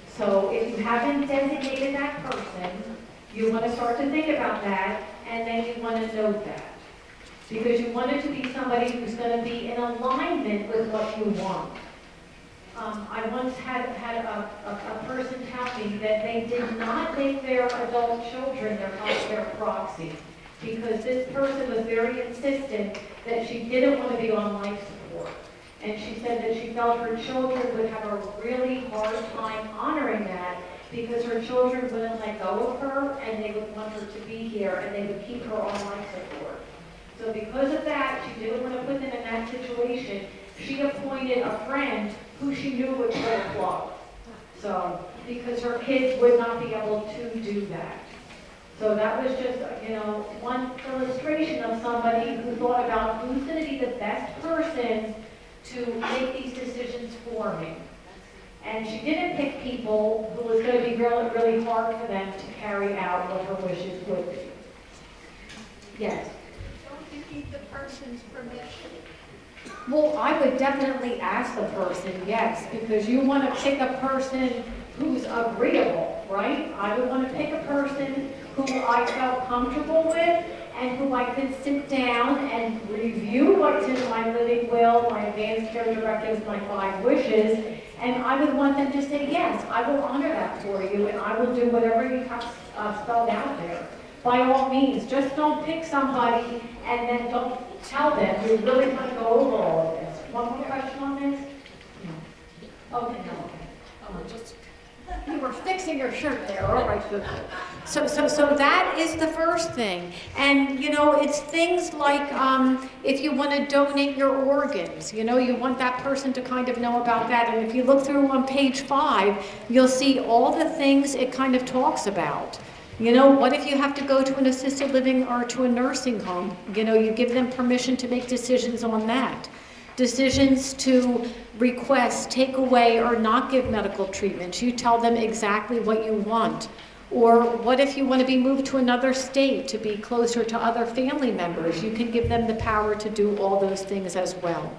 So if you haven't designated that person, you want to start to think about that, and then you want to note that. because you want it to be somebody who's going to be in alignment with what you want. I once had a person tell me that they did not make their adult children their healthcare proxy, because this person was very insistent that she didn't want to be on life support. And she said that she felt her children would have a really hard time honoring that, because her children wouldn't let go of her, and they would want her to be here, and they would keep her on life support. So because of that, she didn't want to put them in that situation. She appointed a friend who she knew would put a club. So, because her kids would not be able to do that. So that was just, one illustration of somebody who thought about who's going to be the best person to make these decisions for me. And she didn't pick people who was going to be really, really hard for them to carry out what her wishes would be. Yes? Don't you need the person's permission? Well, I would definitely ask the person, yes, because you want to pick a person who's agreeable, right? I would want to pick a person who I felt comfortable with and who I could sit down and review what's in my living will, my advanced care directives, my 5 wishes, and I would want them to say, yes, I will honor that for you, and I will do whatever you have spelled out there. By all means, just don't pick somebody and then don't tell them you really want to go over all of this. One more question on this? No. Okay, no, okay. You were fixing your shirt there, all right, good. So that is the first thing. And, it's things like if you want to donate your organs, you want that person to kind of know about that. And if you look through on page 5, you'll see all the things it kind of talks about. What if you have to go to an assisted living or to a nursing home? You give them permission to make decisions on that. Decisions to request, take away, or not give medical treatment. You tell them exactly what you want. Or what if you want to be moved to another state to be closer to other family members? You can give them the power to do all those things as well.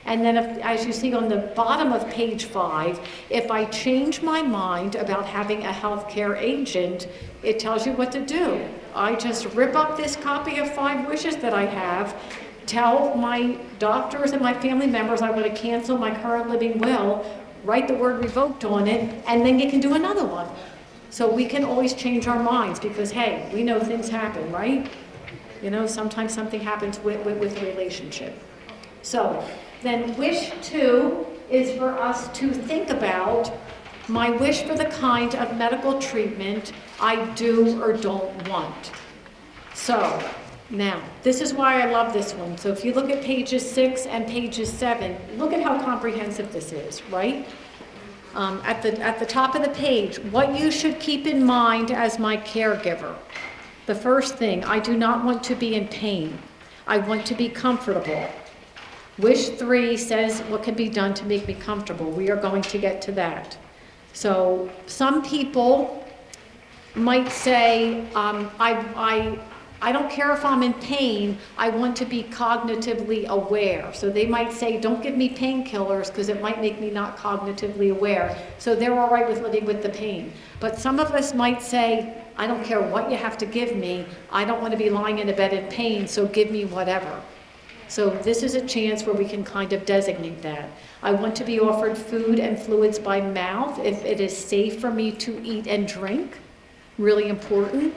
And then, as you see on the bottom of page 5, if I change my mind about having a healthcare agent, it tells you what to do. I just rip up this copy of 5 wishes that I have, tell my doctors and my family members I want to cancel my current living will, write the word revoked on it, and then you can do another one. So we can always change our minds because, hey, we know things happen, right? Sometimes something happens with a relationship. So then wish 2 is for us to think about my wish for the kind of medical treatment I do or don't want. So now, this is why I love this one. So if you look at pages 6 and pages 7, look at how comprehensive this is, right? At the top of the page, what you should keep in mind as my caregiver. The first thing, I do not want to be in pain. I want to be comfortable. Wish 3 says what can be done to make me comfortable. We are going to get to that. So some people might say, I don't care if I'm in pain, I want to be cognitively aware. So they might say, don't give me painkillers because it might make me not cognitively aware. So they're all right with living with the pain. But some of us might say, I don't care what you have to give me, I don't want to be lying in a bed in pain, so give me whatever. So this is a chance where we can kind of designate that. I want to be offered food and fluids by mouth if it is safe for me to eat and drink. Really important.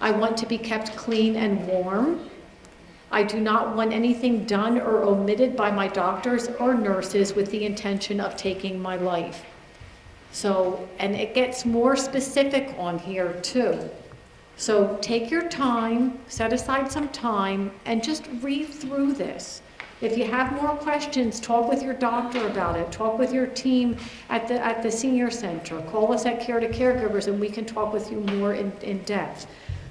I want to be kept clean and warm. I do not want anything done or omitted by my doctors or nurses with the intention of taking my life. So, and it gets more specific on here too. So take your time, set aside some time, and just read through this. If you have more questions, talk with your doctor about it. Talk with your team at the senior center. Call us at Care to Caregivers and we can talk with you more in depth.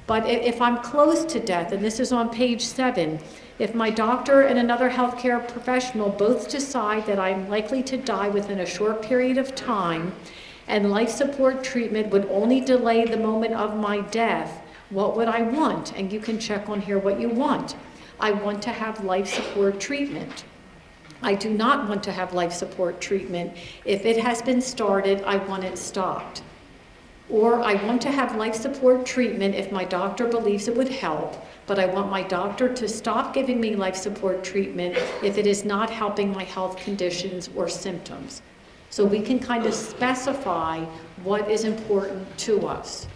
But if I'm close to death, and this is on page 7, if my doctor and another healthcare professional both decide that I'm likely to die within a short period of time, and life support treatment would only delay the moment of my death, what would I want? And you can check on here what you want. I want to have life support treatment. I do not want to have life support treatment. If it has been started, I want it stopped. Or I want to have life support treatment if my doctor believes it would help, but I want my doctor to stop giving me life support treatment if it is not helping my health conditions or symptoms. So we can kind of specify what is important to us.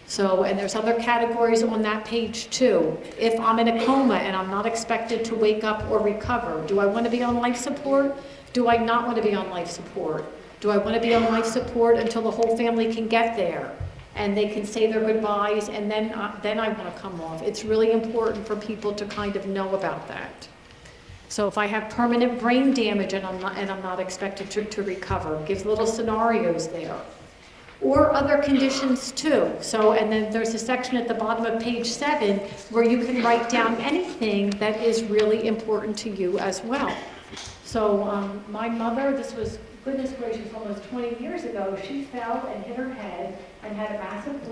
So, and there's other categories on that page too. If I'm in a coma and I'm not expected to wake up or recover, do I want to be on life support? Do I not want to be on life support? Do I want to be on life support until the whole family can get there and they can say their goodbyes, and then I want to come off? It's really important for people to kind of know about that. So if I have permanent brain damage and I'm not expected to recover, gives little scenarios there. Or other conditions too. So, and then there's a section at the bottom of page 7 where you can write down anything that is really important to you as well. So my mother, this was, goodness gracious, almost 20 years ago, she fell and hit her head and had a massive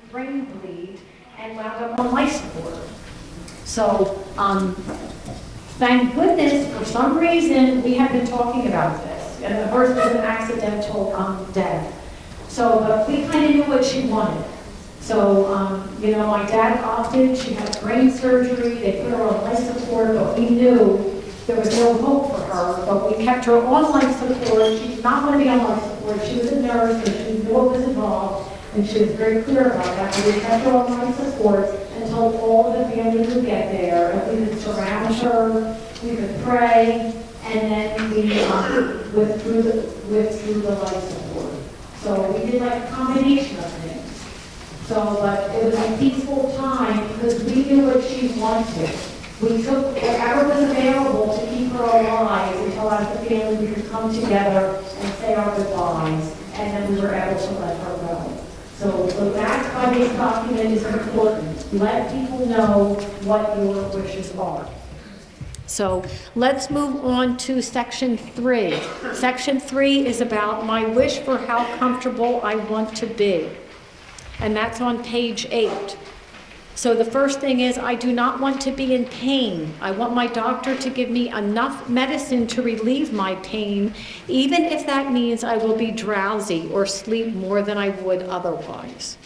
brain bleed and wound up on life support. So thank goodness, for some reason, we have been talking about this. And the first was an accidental death. So, but we kind of knew what she wanted. So, you know, my dad opted, she had brain surgery, they put her on life support, but we knew there was no hope for her, but we kept her on life support. She did not want to be on life support. She was a nurse, so she knew what was involved, and she was very clear about that. But we kept her on life support until all of the family would get there, and we could surround her, we could pray, and then we withdrew the life support. So we did like a combination of things. So, but it was a peaceful time because we knew what she wanted. We took whatever was available to keep her alive until as a family we could come together and say our goodbyes, and then we were able to let her go. So that's why this document is important. Let people know what your wishes are. So let's move on to section 3. Section 3 is about my wish for how comfortable I want to be. And that's on page 8. So the first thing is I do not want to be in pain. I want my doctor to give me enough medicine to relieve my pain, even if that means I will be drowsy or sleep more than I would otherwise.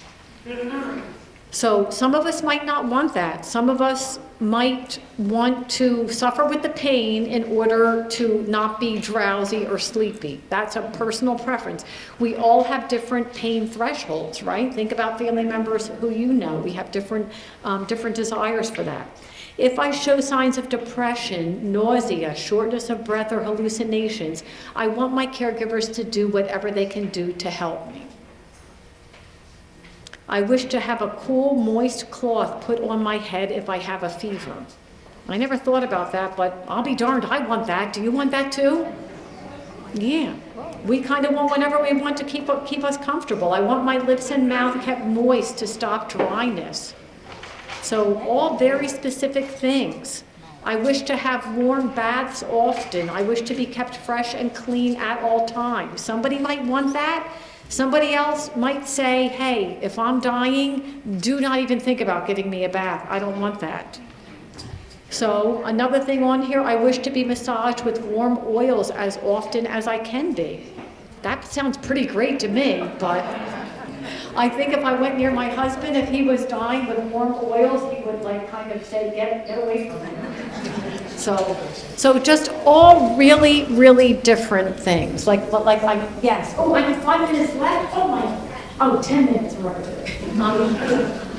So some of us might not want that. Some of us might want to suffer with the pain in order to not be drowsy or sleepy. That's a personal preference. We all have different pain thresholds, right? Think about family members who you know. We have different desires for that. If I show signs of depression, nausea, shortness of breath, or hallucinations, I want my caregivers to do whatever they can do to help me. I wish to have a cool, moist cloth put on my head if I have a fever. I never thought about that, but I'll be darned, I want that. Do you want that too? Yeah. We kind of want whatever we want to keep us comfortable. I want my lips and mouth kept moist to stop dryness. So all very specific things. I wish to have warm baths often. I wish to be kept fresh and clean at all times. Somebody might want that. Somebody else might say, hey, if I'm dying, do not even think about giving me a bath. I don't want that. So another thing on here, I wish to be massaged with warm oils as often as I can be. That sounds pretty great to me, but I think if I went near my husband, if he was dying with warm oils, he would like kind of say, get away from me. So just all really, really different things. Yes. Oh, I have 5 minutes left. 10 minutes, right.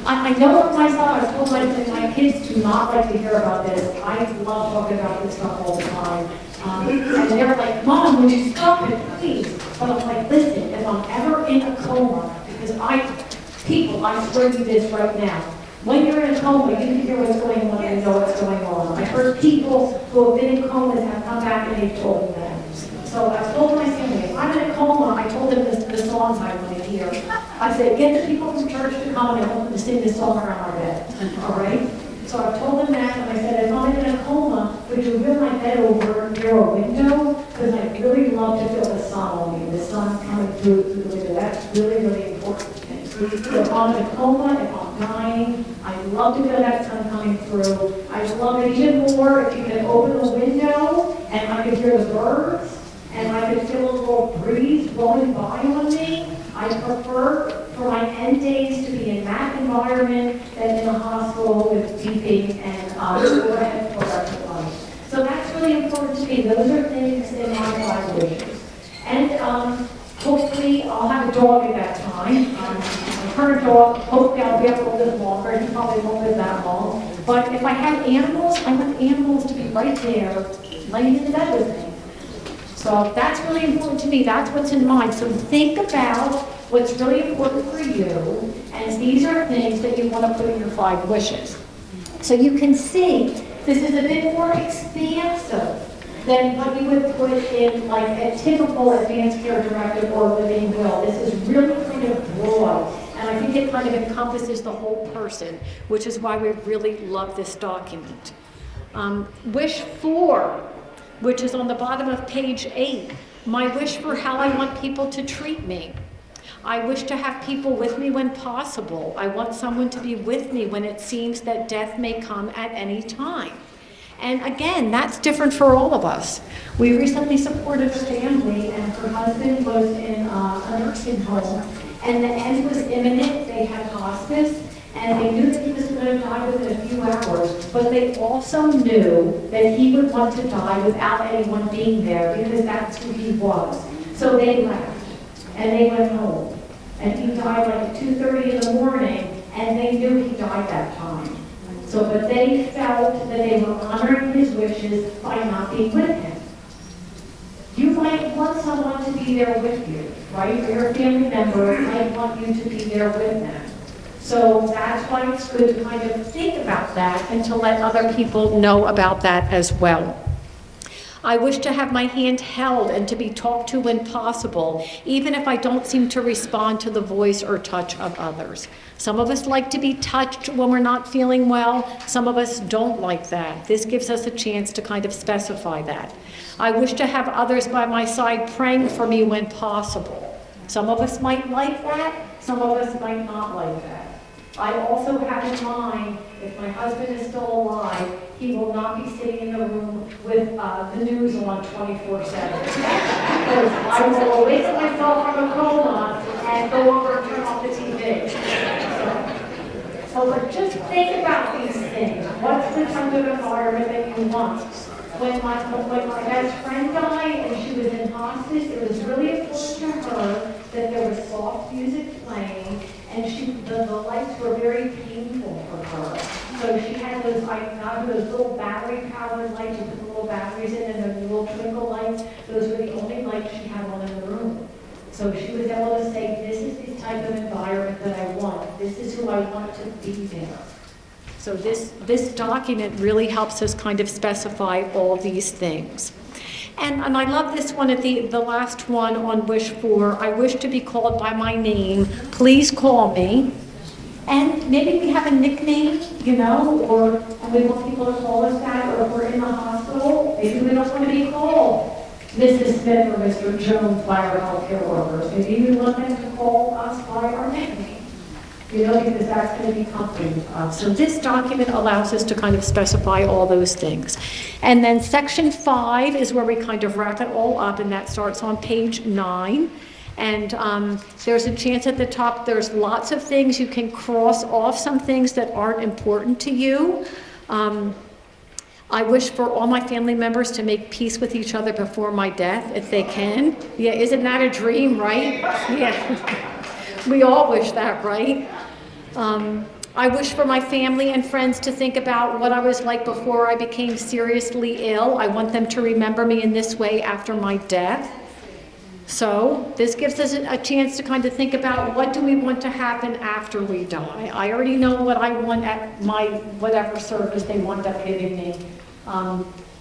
I know of myself, I told my kids do not like to hear about this. I love talking about this stuff all the time. And they're like, Mom, would you stop it, please? But I'm like, listen, if I'm ever in a coma, because I swear to you this right now, when you're in a coma, you can hear what's going on and know what's going on. I've heard people who have been in comas have come back and they've told me that. So I told my family, if I'm in a coma, I told them the songs I want to hear. I said, get the people from church to come and I want them to sing this song around my bed. All right? So I told them that, and I said, if I'm in a coma, would you move my bed over near a window? Because I really love to feel the sun on me. The sun coming through the window. That's really, really important. So if I'm in a coma, if I'm dying, I love to feel that sun coming through. I love it even more if you can open the window and I could hear the birds and I could feel a little breeze blowing by on me. I prefer for my end days to be in that environment than in a hospital with beeping and overhead fluorescent lights. So that's really important to me. Those are things in my 5 wishes. And hopefully I'll have a dog at that time. My current dog, hopefully I'll be able to live longer. He probably won't live that long. But if I have animals, I want animals to be right there, laying in the bed with me. So that's really important to me. That's what's in mind. So think about what's really important for you, and these are things that you want to put in your 5 wishes. So you can see this is a bit more expansive than what you would put in like a typical advanced care directive or living will. This is really kind of broad, and I think it kind of encompasses the whole person, which is why we really love this document. Wish 4, which is on the bottom of page 8, my wish for how I want people to treat me. I wish to have people with me when possible. I want someone to be with me when it seems that death may come at any time. And again, that's different for all of us. We recently supported a family, and her husband was in a nursing home, and the end was imminent. They had hospice, and they knew that he was going to die within a few hours, but they also knew that he would want to die without anyone being there because that's who he was. So they left, and they went home. And he died like 2:30 in the morning, and they knew he died that time. So, but they felt that they were honoring his wishes by not being with him. You might want someone to be there with you, right? Or your family member might want you to be there with them. So that's why it's good to kind of think about that and to let other people know about that as well. I wish to have my hand held and to be talked to when possible, even if I don't seem to respond to the voice or touch of others. Some of us like to be touched when we're not feeling well. Some of us don't like that. This gives us a chance to kind of specify that. I wish to have others by my side praying for me when possible. Some of us might like that. Some of us might not like that. I also have in mind, if my husband is still alive, he will not be sitting in the room with the news on 24/7. Because I will awake myself from a coma and go over and turn off the TV. So but just think about these things. What's the kind of environment that you want? When my best friend died and she was in hospice, it was really important to her that there was soft music playing, and the lights were very painful for her. So she had those, those little battery-powered lights, you put the little batteries in and those little twinkle lights. Those were the only lights she had on in the room. So she was able to say, this is the type of environment that I want. This is who I want to be there. So this document really helps us kind of specify all these things. And I love this one at the last one on wish for, I wish to be called by my name, please call me. And maybe we have a nickname, you know, or we want people to call us that, or if we're in the hospital, maybe we don't want to be called Mrs. Smith or Mr. Jones by our healthcare workers. Maybe we want them to call us by our nickname. You know, because that's going to be comforting to us. So this document allows us to kind of specify all those things. And then section 5 is where we kind of wrap it all up, and that starts on page 9. And there's a chance at the top, there's lots of things. You can cross off some things that aren't important to you. I wish for all my family members to make peace with each other before my death, if they can. Yeah, isn't that a dream, right? Yeah. We all wish that, right? I wish for my family and friends to think about what I was like before I became seriously ill. I want them to remember me in this way after my death. So this gives us a chance to kind of think about what do we want to happen after we die. I already know what I want at my whatever service they wind up giving me.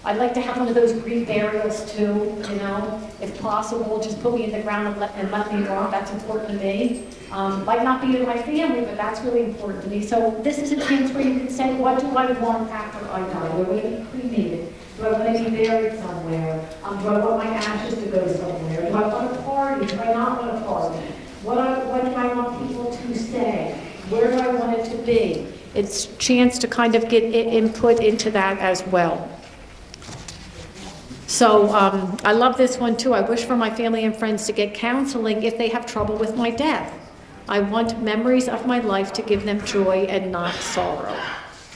I'd like to have one of those Greek burials too, you know, if possible, just put me in the ground and let me rot. That's important to me. Might not be to my family, but that's really important to me. So this is a chance where you can say, what do I want after I die? Do I want to be cremated? Do I want to be buried somewhere? Do I want my ashes to go somewhere? Do I want a party? Do I not want a party? What do I want people to say? Where do I want it to be? It's a chance to kind of get input into that as well. So I love this one too. I wish for my family and friends to get counseling if they have trouble with my death. I want memories of my life to give them joy and not sorrow.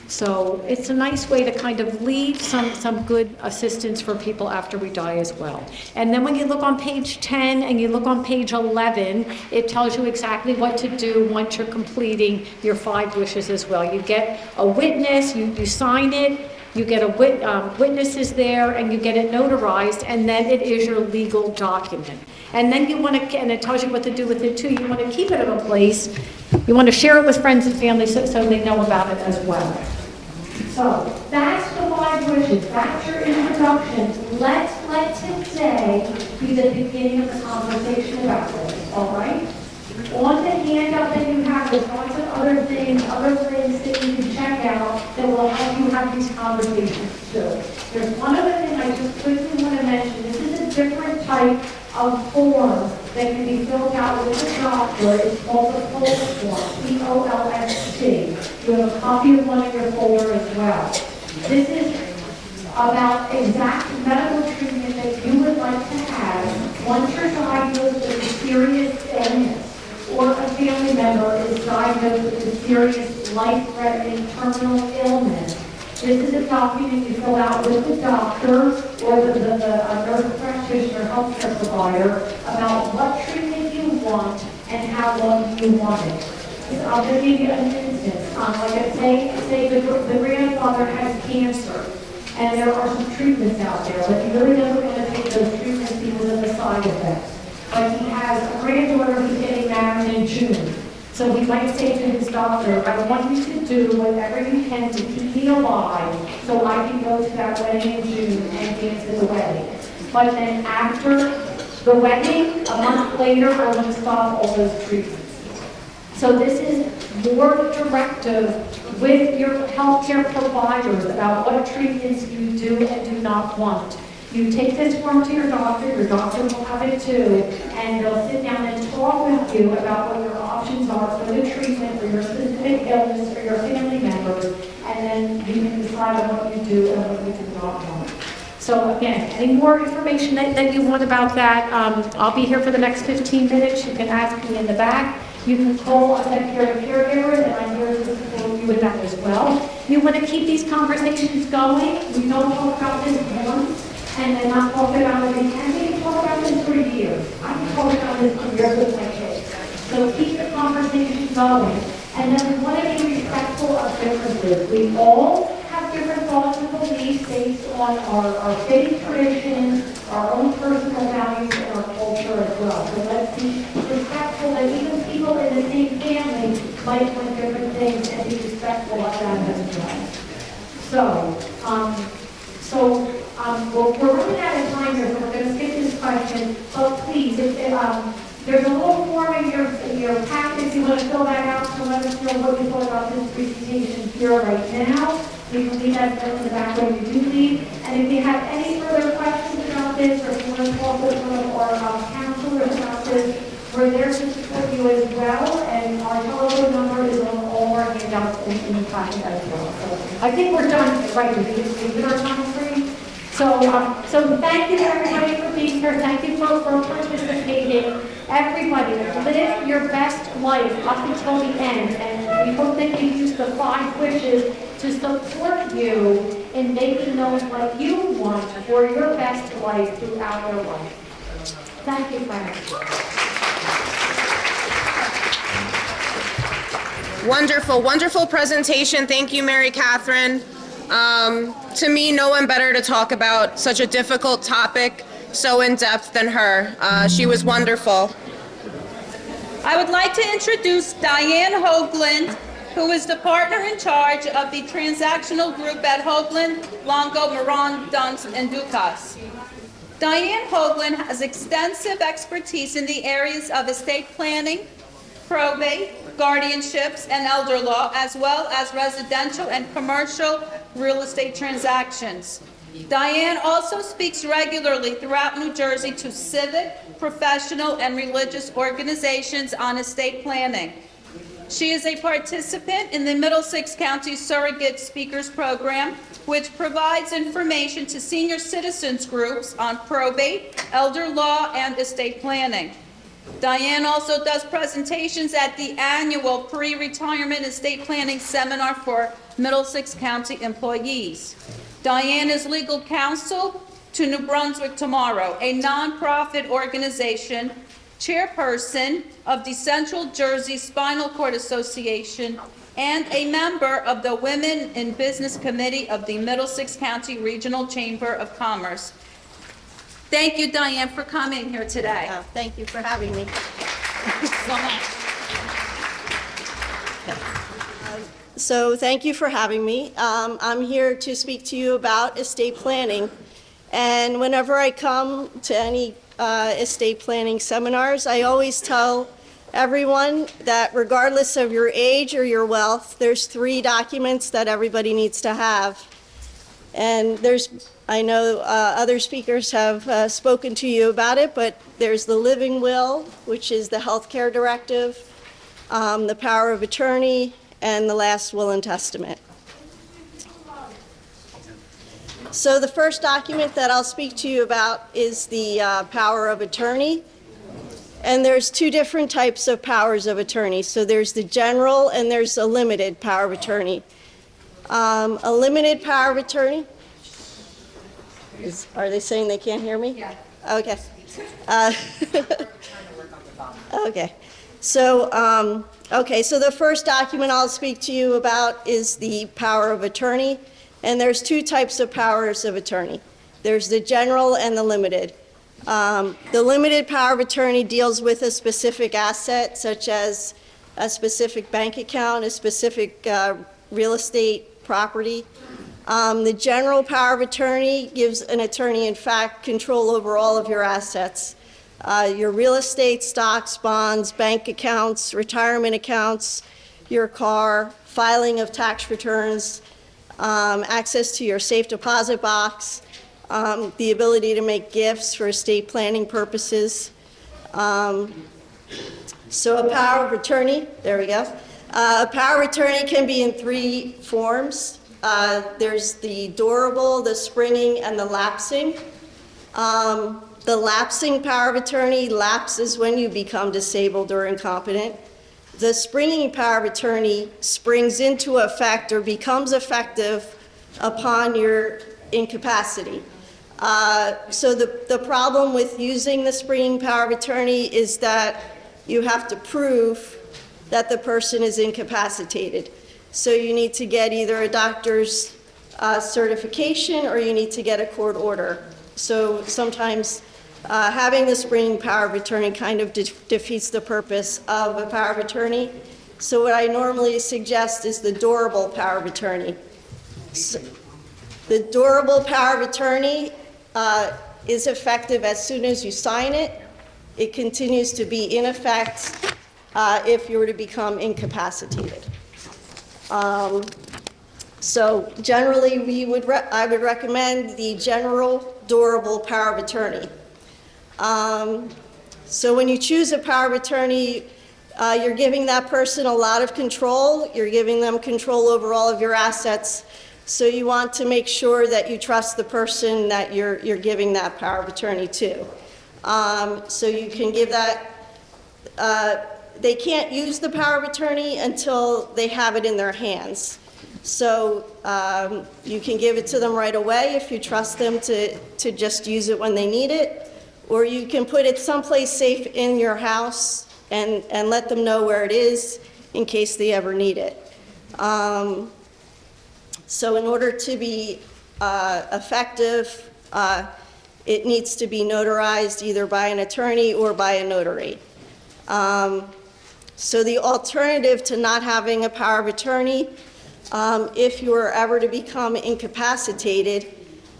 So it's a nice way to kind of leave some good assistance for people after we die as well. And then when you look on page 10 and you look on page 11, it tells you exactly what to do once you're completing your 5 wishes as well. You get a witness, you sign it, you get witnesses there, and you get it notarized, and then it is your legal document. And then you want to, and it tells you what to do with it too. You want to keep it in a place. You want to share it with friends and family so they know about it as well. So that's the 5 wishes. That's your introduction. Let's let today be the beginning of the conversation about this. All right? On the handout that you have, there's lots of other things that you can check out that will help you have these conversations too. There's one other thing I just quickly want to mention. This is a different type of form that can be filled out with a doctor. It's called the POLST form, P-O-L-S-T. You have a copy of one in your folder as well. This is about exact medical treatment that you would like to have once you're diagnosed with a serious illness or a family member is diagnosed with a serious life-threatening terminal illness. This is a document you fill out with the doctor or the nurse practitioner, healthcare provider about what treatment you want and how long you want it. I'm going to give you an instance. Like say the grandfather has cancer, and there are some treatments out there, but he really doesn't want to take those treatments because of the side effects. But he has a granddaughter who's getting married in June. So he might say to his doctor, I want you to do whatever you can to keep me alive so I can go to that wedding in June and dance at the wedding. But then after the wedding, a month later, I want to stop all those treatments. So this is more directive with your healthcare providers about what treatments you do and do not want. You take this form to your doctor will have it too, and they'll sit down and talk with you about what your options are for the treatment, for your specific illness, for your family members, and then you can decide on what you do and what you do not want. So again, any more information that you want about that, I'll be here for the next 15 minutes. You can ask me in the back. You can call a secretary of caregivers, and I'm here to support you with that as well. You want to keep these conversations going. We don't talk about this once and then not talk about it again. We can talk about this for years. I can talk about this for years with my kids. So keep the conversation going. And then we want to be respectful of differences. We all have different thoughts and beliefs based on our faith traditions, our own personal values, and our culture as well. So let's be respectful that even people in the same family might want different things and be respectful of that as well. So, we're running out of time here, so we're going to skip this question. But please, there's a little form in your packet if you want to fill that out to let us know what you thought about this presentation here right now. You can leave that in the back when you do leave. And if you have any further questions about this, or if you want to talk with one of our counselors about this, we're there to support you as well. And our telephone number is on all our handouts in the packet as well. So I think we're done, right? We've been our time free. So thank you everybody for being here. Thank you for participating. Everybody, live your best life up until the end. And we hope that you use the 5 wishes to support you in making those what you want for your best life throughout your life. Thank you, friends. Wonderful, wonderful presentation. Thank you, Mary Catherine. To me, no one better to talk about such a difficult topic so in depth than her. She was wonderful. I would like to introduce Diane Hoagland, who is the partner in charge of the transactional group at Hoagland, Longo, Moran, Dunst, and Dukas. Diane Hoagland has extensive expertise in the areas of estate planning, probate, guardianships, and elder law, as well as residential and commercial real estate transactions. Diane also speaks regularly throughout New Jersey to civic, professional, and religious organizations on estate planning. She is a participant in the Middlesex County Surrogate Speakers Program, which provides information to senior citizens groups on probate, elder law, and estate planning. Diane also does presentations at the annual pre-retirement estate planning seminar for Middlesex County employees. Diane is legal counsel to New Brunswick Tomorrow, a nonprofit organization, chairperson of the Central Jersey Spinal Cord Association, and a member of the Women in Business Committee of the Middlesex County Regional Chamber of Commerce. Thank you, Diane, for coming here today. Thank you for having me. So much. So thank you for having me. I'm here to speak to you about estate planning. And whenever I come to any estate planning seminars, I always tell everyone that regardless of your age or your wealth, there's 3 documents that everybody needs to have. And I know other speakers have spoken to you about it, but there's the living will, which is the healthcare directive, the power of attorney, and the last will and testament. So the first document that I'll speak to you about is the power of attorney. And there's 2 different types of powers of attorney. So there's the general and there's a limited power of attorney. A limited power of attorney. Are they saying they can't hear me? Yeah. Okay. Okay. So, so the first document I'll speak to you about is the power of attorney. And there's 2 types of powers of attorney. There's the general and the limited. The limited power of attorney deals with a specific asset, such as a specific bank account, a specific real estate property. The general power of attorney gives an attorney, in fact, control over all of your assets. Your real estate, stocks, bonds, bank accounts, retirement accounts, your car, filing of tax returns, access to your safe deposit box, the ability to make gifts for estate planning purposes. So a power of attorney, there we go. A power of attorney can be in 3 forms. There's the durable, the springing, and the lapsing. The lapsing power of attorney lapses when you become disabled or incompetent. The springing power of attorney springs into effect or becomes effective upon your incapacity. So the problem with using the springing power of attorney is that you have to prove that the person is incapacitated. So you need to get either a doctor's certification or you need to get a court order. So sometimes having the springing power of attorney kind of defeats the purpose of a power of attorney. So what I normally suggest is the durable power of attorney. So the durable power of attorney is effective as soon as you sign it. It continues to be in effect if you were to become incapacitated. So generally, I would recommend the general durable power of attorney. So when you choose a power of attorney, you're giving that person a lot of control. You're giving them control over all of your assets. So you want to make sure that you trust the person that you're giving that power of attorney to. So you can give that, they can't use the power of attorney until they have it in their hands. So you can give it to them right away if you trust them to just use it when they need it, or you can put it someplace safe in your house and let them know where it is in case they ever need it. So in order to be effective, it needs to be notarized either by an attorney or by a notary. So the alternative to not having a power of attorney, if you were ever to become incapacitated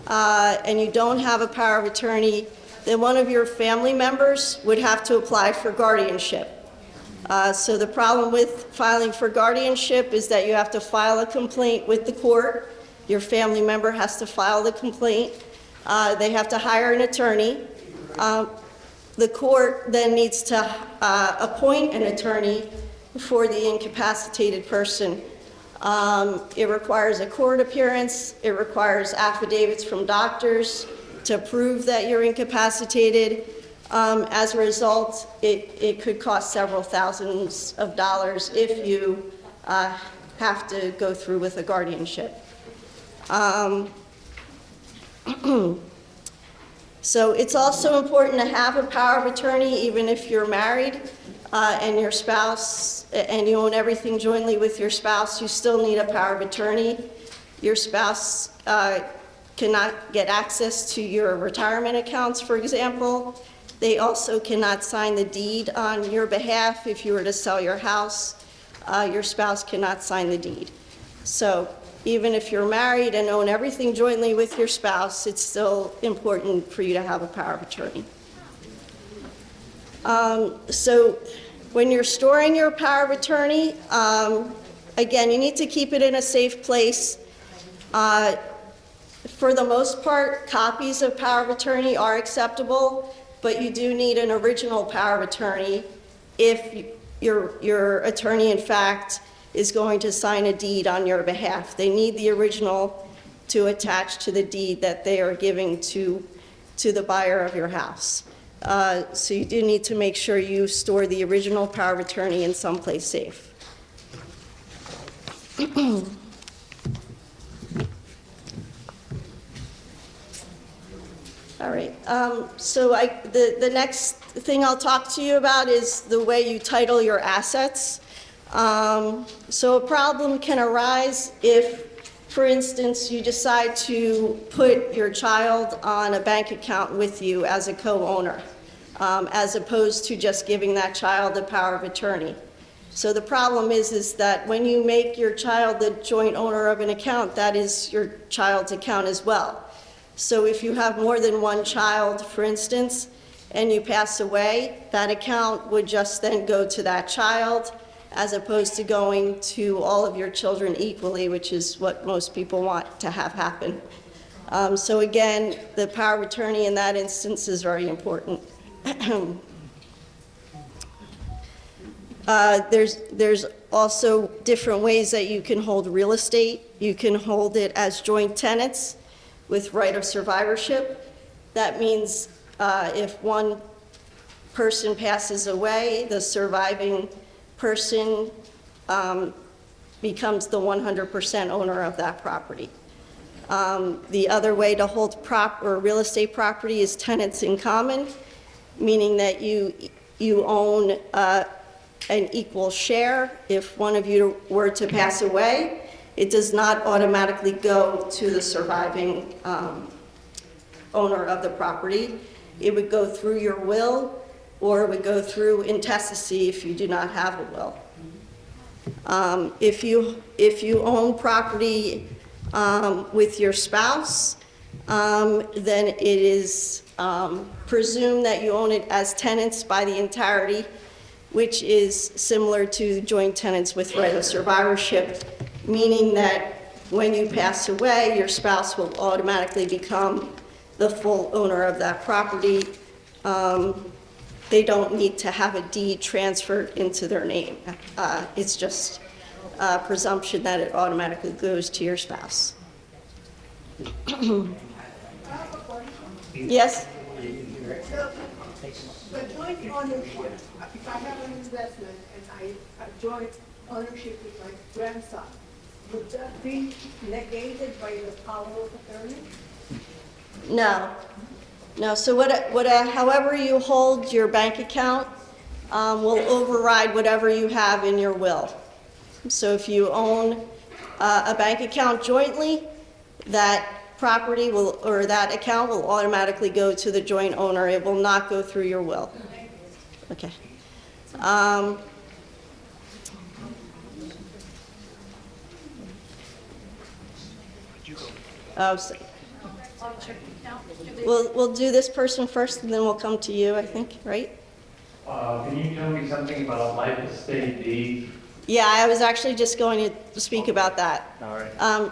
and you don't have a power of attorney, then one of your family members would have to apply for guardianship. So the problem with filing for guardianship is that you have to file a complaint with the court. Your family member has to file the complaint. They have to hire an attorney. The court then needs to appoint an attorney for the incapacitated person. It requires a court appearance, it requires affidavits from doctors to prove that you're incapacitated. As a result, it could cost several thousands of dollars if you have to go through with a guardianship. So it's also important to have a power of attorney, even if you're married and your spouse, and you own everything jointly with your spouse, you still need a power of attorney. Your spouse cannot get access to your retirement accounts, for example. They also cannot sign the deed on your behalf. If you were to sell your house, your spouse cannot sign the deed. So even if you're married and own everything jointly with your spouse, it's still important for you to have a power of attorney. So when you're storing your power of attorney, again, you need to keep it in a safe place. For the most part, copies of power of attorney are acceptable, but you do need an original power of attorney if your attorney, in fact, is going to sign a deed on your behalf. They need the original to attach to the deed that they are giving to the buyer of your house. So you do need to make sure you store the original power of attorney in someplace safe. All right, so the next thing I'll talk to you about is the way you title your assets. So a problem can arise if, for instance, you decide to put your child on a bank account with you as a co-owner, as opposed to just giving that child the power of attorney. So the problem is that when you make your child the joint owner of an account, that is your child's account as well. So if you have more than one child, for instance, and you pass away, that account would just then go to that child, as opposed to going to all of your children equally, which is what most people want to have happen. So again, the power of attorney in that instance is very important. There's also different ways that you can hold real estate. You can hold it as joint tenants with right of survivorship. That means if one person passes away, the surviving person becomes the 100% owner of that property. The other way to hold real estate property is tenants in common, meaning that you own an equal share. If one of you were to pass away, it does not automatically go to the surviving owner of the property. It would go through your will, or it would go through intestacy if you do not have a will. If you own property with your spouse, then it is presumed that you own it as tenants by the entirety, which is similar to joint tenants with right of survivorship, meaning that when you pass away, your spouse will automatically become the full owner of that property. They don't need to have a deed transferred into their name. It's just a presumption that it automatically goes to your spouse. Yes? The joint ownership, if I have an investment and I have joint ownership with my grandson, would that be negated by the power of attorney? No. No, so however you hold your bank account will override whatever you have in your will. So if you own a bank account jointly, that property will, or that account will automatically go to the joint owner. It will not go through your will. Okay. We'll do this person first, and then we'll come to you, I think, right? Can you tell me something about life estate deed? Yeah, I was actually just going to speak about that. All right.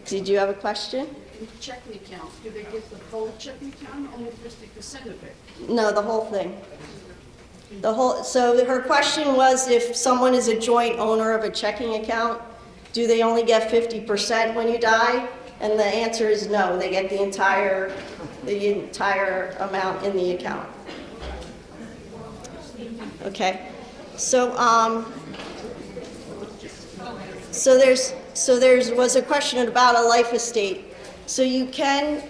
Did you have a question? Checking account, do they get the full checking account or only 50% of it? No, the whole thing. So her question was if someone is a joint owner of a checking account, do they only get 50% when you die? And the answer is no, they get the entire amount in the account. Okay, so there was a question about a life estate. So you can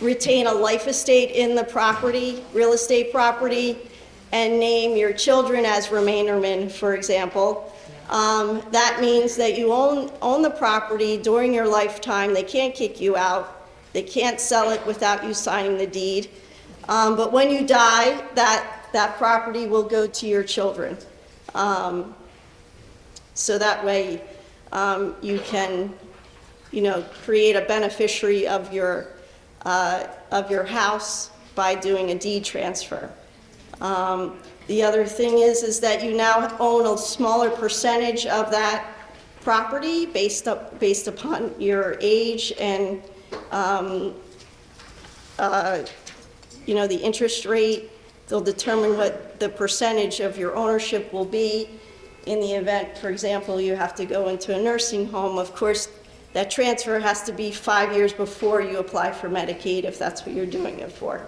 retain a life estate in the property, real estate property, and name your children as remaindermen, for example. That means that you own the property during your lifetime. They can't kick you out. They can't sell it without you signing the deed. But when you die, that property will go to your children. So that way you can, create a beneficiary of your house by doing a deed transfer. The other thing is that you now own a smaller percentage of that property based upon your age and, the interest rate. They'll determine what the percentage of your ownership will be in the event, for example, you have to go into a nursing home. Of course, that transfer has to be 5 years before you apply for Medicaid, if that's what you're doing it for.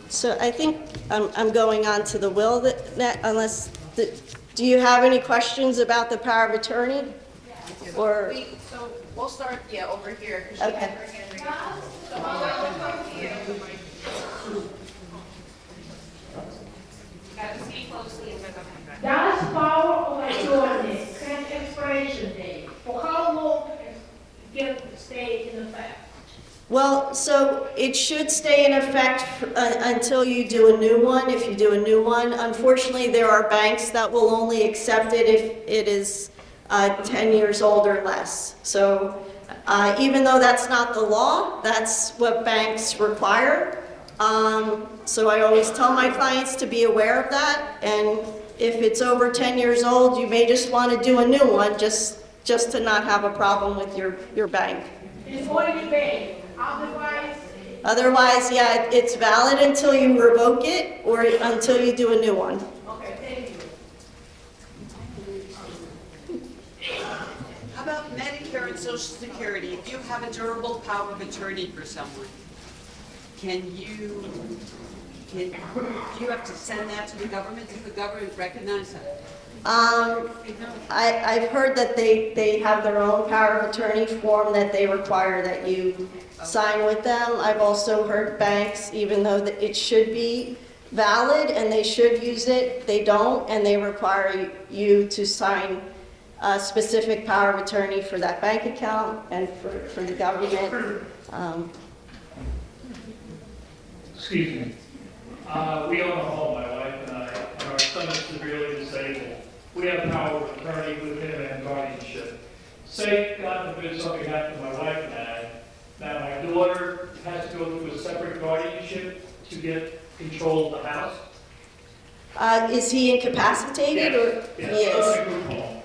So I think I'm going on to the will, do you have any questions about the power of attorney? Or, So we'll start, over here. 'Cause she Okay. had her hand raised. So I'll come to you. Got to speak closely into the microphone. Does power of attorney have expiration date? For how long can it stay in effect? well, so it should stay in effect until you do a new one, if you do a new one. Unfortunately, there are banks that will only accept it if it is 10 years old or less. So even though that's not the law, that's what banks require. So I always tell my clients to be aware of that, and if it's over 10 years old, you may just want to do a new one just to not have a problem with your bank. Before you pay, otherwise, Otherwise, yeah, it's valid until you revoke it or until you do a new one. okay, thank you. How about Medicare and Social Security? If you have a durable power of attorney for someone, do you have to send that to the government? Does the government recognize that? I've heard that they have their own power of attorney form that they require that you sign with them. I've also heard banks, even though that it should be valid and they should use it, they don't, and they require you to sign a specific power of attorney for that bank account and for the government. Excuse me. We own a home, my wife and I, and our son is severely disabled. We have power of attorney with him and guardianship. Say, God forbid, something happened to my wife and I. Now, my daughter has to go through a separate guardianship to get control of the house. Is he incapacitated or? Yes, He is. a group home.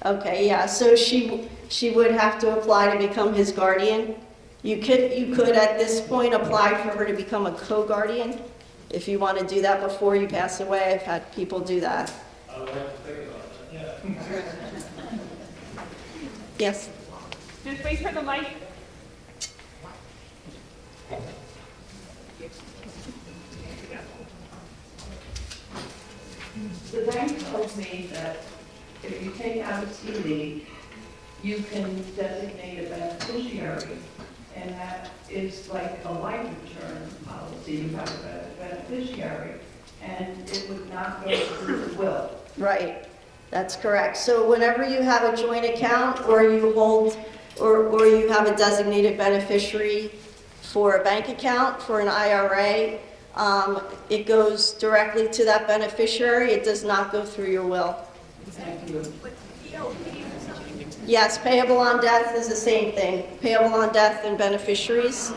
Okay, yeah, so she would have to apply to become his guardian. You could at this point apply for her to become a co-guardian, if you want to do that before you pass away. I've had people do that. I would have to think about that, yeah. Yes? Just wait for the mic. The bank told me that if you take out a CD, you can designate a beneficiary, and that is like a life insurance policy. You have a beneficiary, and it would not go through the will. Right, that's correct. So whenever you have a joint account or you hold, or you have a designated beneficiary for a bank account, for an IRA, it goes directly to that beneficiary. It does not go through your will. Thank you. Yes, payable on death is the same thing. Payable on death and beneficiaries.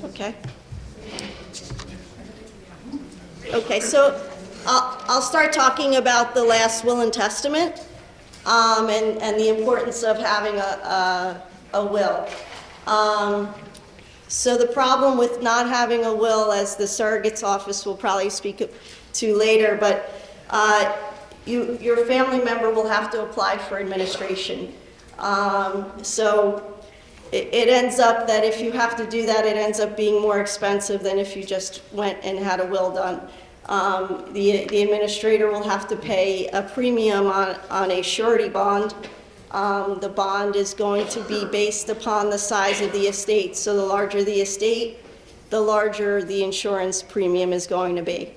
Okay. Okay, so I'll start talking about the last will and testament. and the importance of having a will. So the problem with not having a will, as the surrogate's office will probably speak to later, but your family member will have to apply for administration. So it ends up that if you have to do that, it ends up being more expensive than if you just went and had a will done. The administrator will have to pay a premium on a surety bond. The bond is going to be based upon the size of the estate. So the larger the estate, the larger the insurance premium is going to be.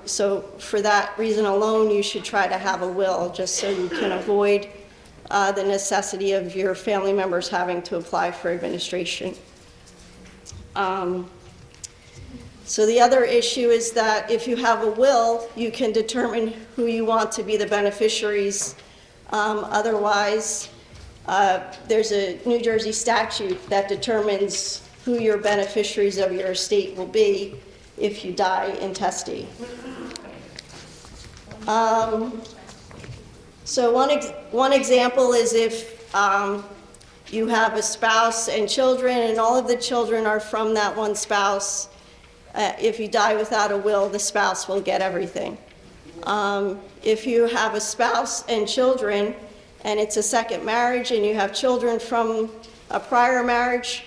So for that reason alone, you should try to have a will, just so you can avoid the necessity of your family members having to apply for administration. So the other issue is that if you have a will, you can determine who you want to be the beneficiaries. Otherwise, there's a New Jersey statute that determines who your beneficiaries of your estate will be if you die intestate. So one example is if you have a spouse and children, and all of the children are from that one spouse. If you die without a will, the spouse will get everything. If you have a spouse and children, and it's a second marriage, and you have children from a prior marriage,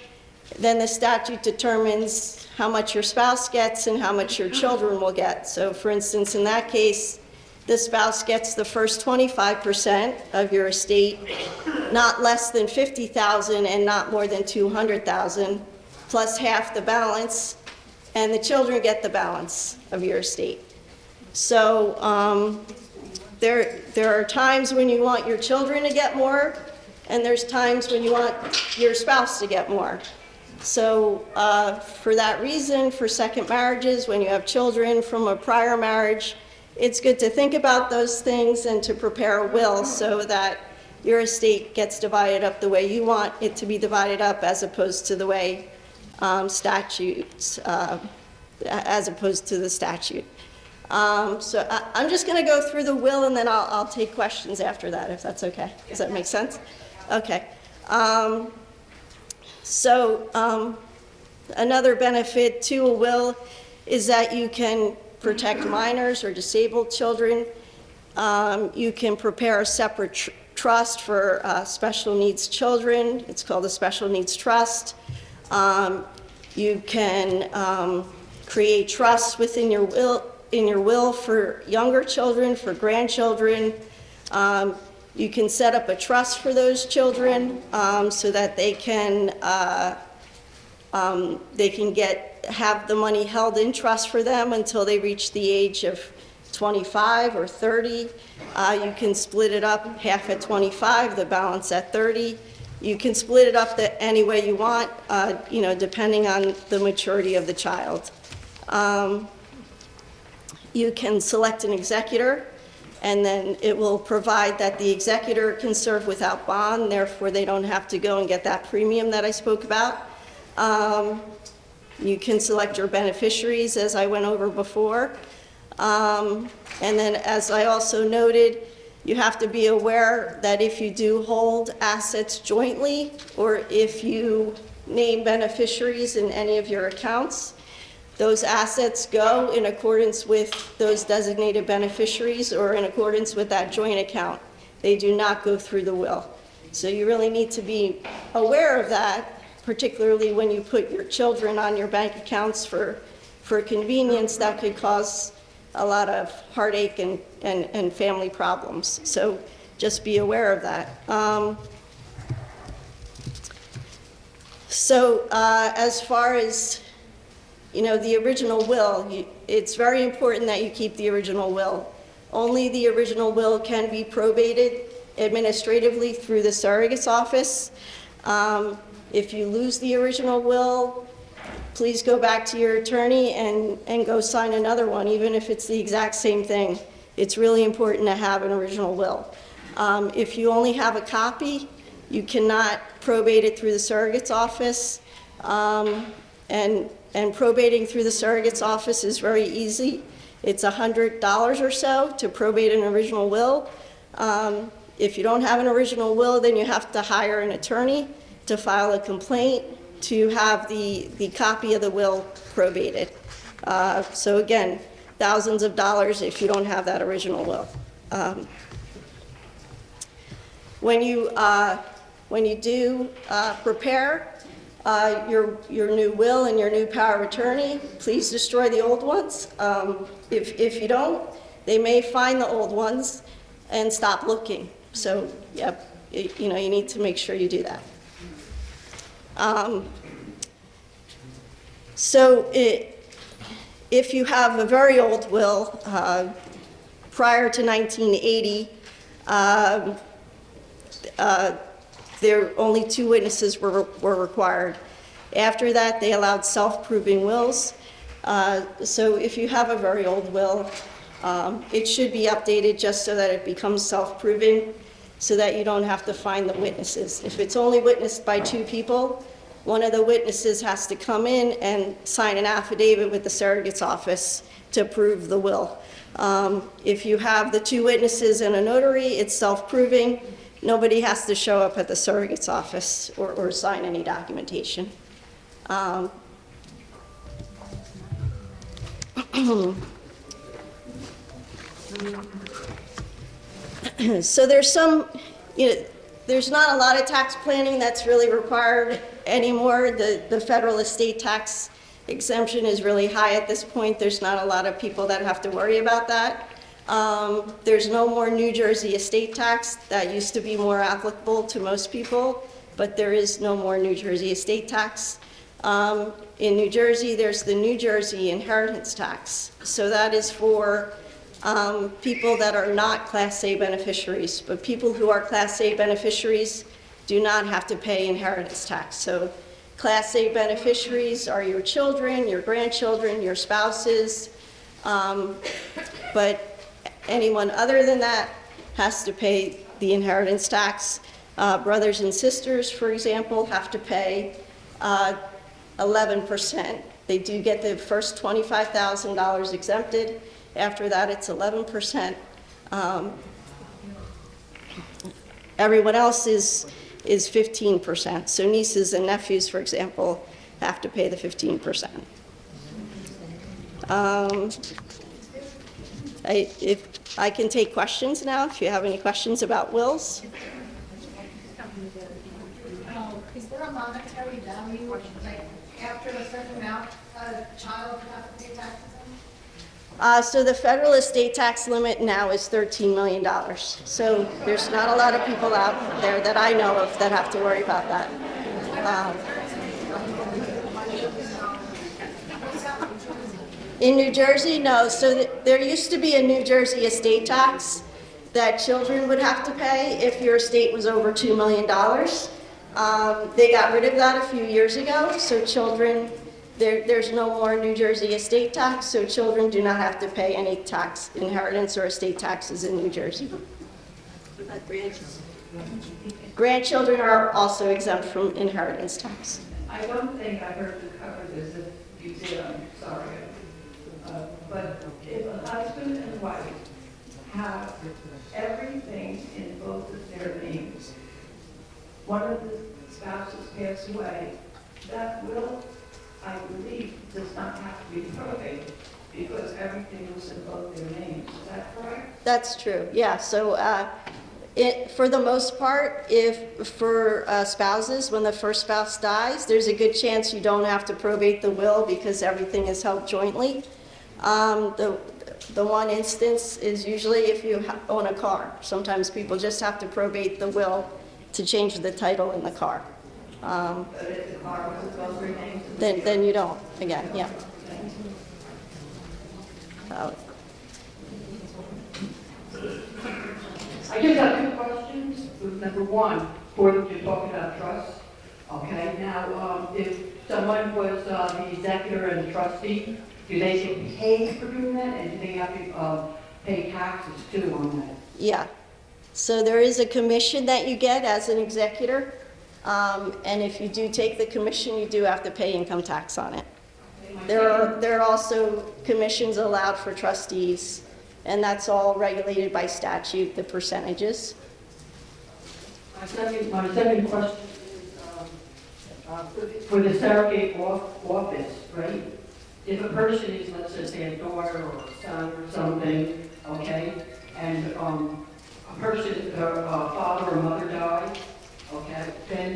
then the statute determines how much your spouse gets and how much your children will get. So for instance, in that case, the spouse gets the first 25% of your estate, not less than $50,000 and not more than $200,000, plus half the balance, and the children get the balance of your estate. So there are times when you want your children to get more, and there's times when you want your spouse to get more. So for that reason, for second marriages, when you have children from a prior marriage, it's good to think about those things and to prepare a will so that your estate gets divided up the way you want it to be divided up, as opposed to the way statutes, as opposed to the statute. So I'm just going to go through the will, and then I'll take questions after that, if that's okay. Does that make sense? Okay. Another benefit to a will is that you can protect minors or disabled children. You can prepare a separate trust for special needs children. It's called a special needs trust. You can create trusts within your will for younger children, for grandchildren. You can set up a trust for those children so that they can have the money held in trust for them until they reach the age of 25 or 30. You can split it up, half at 25, the balance at 30. You can split it up any way you want, depending on the maturity of the child. You can select an executor, and then it will provide that the executor can serve without bond, therefore they don't have to go and get that premium that I spoke about. You can select your beneficiaries, as I went over before. And then, as I also noted, you have to be aware that if you do hold assets jointly, or if you name beneficiaries in any of your accounts, those assets go in accordance with those designated beneficiaries or in accordance with that joint account. They do not go through the will. So you really need to be aware of that, particularly when you put your children on your bank accounts for convenience. That could cause a lot of heartache and family problems. So just be aware of that. As far as the original will, it's very important that you keep the original will. Only the original will can be probated administratively through the surrogate's office. If you lose the original will, please go back to your attorney and go sign another one, even if it's the exact same thing. It's really important to have an original will. If you only have a copy, you cannot probate it through the surrogate's office. And probating through the surrogate's office is very easy. It's $100 or so to probate an original will. If you don't have an original will, then you have to hire an attorney to file a complaint to have the copy of the will probated. So again, thousands of dollars if you don't have that original will. When you do prepare your new will and your new power of attorney, please destroy the old ones. If you don't, they may find the old ones and stop looking. So, yep, you need to make sure you do that. If you have a very old will, prior to 1980, only 2 witnesses were required. After that, they allowed self-proving wills. So if you have a very old will, it should be updated just so that it becomes self-proving, so that you don't have to find the witnesses. If it's only witnessed by 2 people, one of the witnesses has to come in and sign an affidavit with the surrogate's office to prove the will. If you have the 2 witnesses and a notary, it's self-proving. Nobody has to show up at the surrogate's office or sign any documentation. So there's there's not a lot of tax planning that's really required anymore. The federal estate tax exemption is really high at this point. There's not a lot of people that have to worry about that. There's no more New Jersey estate tax. That used to be more applicable to most people, but there is no more New Jersey estate tax. In New Jersey, there's the New Jersey inheritance tax. So that is for people that are not Class A beneficiaries, but people who are Class A beneficiaries do not have to pay inheritance tax. So Class A beneficiaries are your children, your grandchildren, your spouses, but anyone other than that has to pay the inheritance tax. Brothers and sisters, for example, have to pay 11%. They do get the first $25,000 exempted. After that, it's 11%. Everyone else is 15%. So nieces and nephews, for example, have to pay the 15%. If I can take questions now, if you have any questions about wills. Is there a monetary value, like after a certain amount, a child would have to pay taxes on? So the federal estate tax limit now is $13 million. So there's not a lot of people out there that I know of that have to worry about that. In New Jersey, no. So there used to be a New Jersey estate tax that children would have to pay if your estate was over $2 million. They got rid of that a few years ago, so children, there's no more New Jersey estate tax, so children do not have to pay any tax, inheritance or estate taxes in New Jersey. Grandchildren are also exempt from inheritance tax. I don't think I heard you cover this. If you did, I'm sorry. But if a husband and wife have everything in both of their names, one of the spouses passed away, that will, I believe, does not have to be probated because everything was in both their names. Is that correct? That's true, yeah. So for the most part, for spouses, when the first spouse dies, there's a good chance you don't have to probate the will because everything is held jointly. The one instance is usually if you own a car. Sometimes people just have to probate the will to change the title in the car. But if the car was in both their names? Then you don't, again, yeah. I just have 2 questions. Number one, you're talking about trust. Okay, now, if someone was the executor and the trustee, do they get paid for doing that? And do they have to pay taxes too on that? Yeah. So there is a commission that you get as an executor. And if you do take the commission, you do have to pay income tax on it. There are also commissions allowed for trustees and that's all regulated by statute, the percentages. My second question is, for the surrogate office, right? If a person is, let's just say, a daughter or a son or something, okay, and a person, her father or mother died, okay, then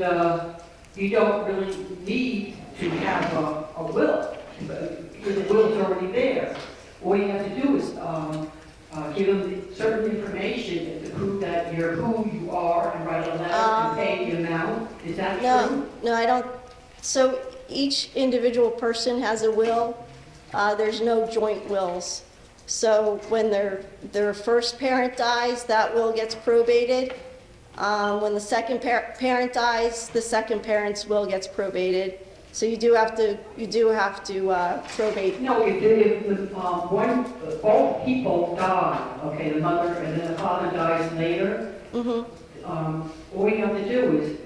you don't really need to have a will, because the will's already there. All you have to do is give them certain information to prove that you're who you are and write a letter and pay the amount. Is that true? No, I don't. So each individual person has a will. There's no joint wills. So when their first parent dies, that will gets probated. When the second parent dies, the second parent's will gets probated. So you do have to probate. No, if both people die, okay, the mother and then the father dies later, all you have to do is,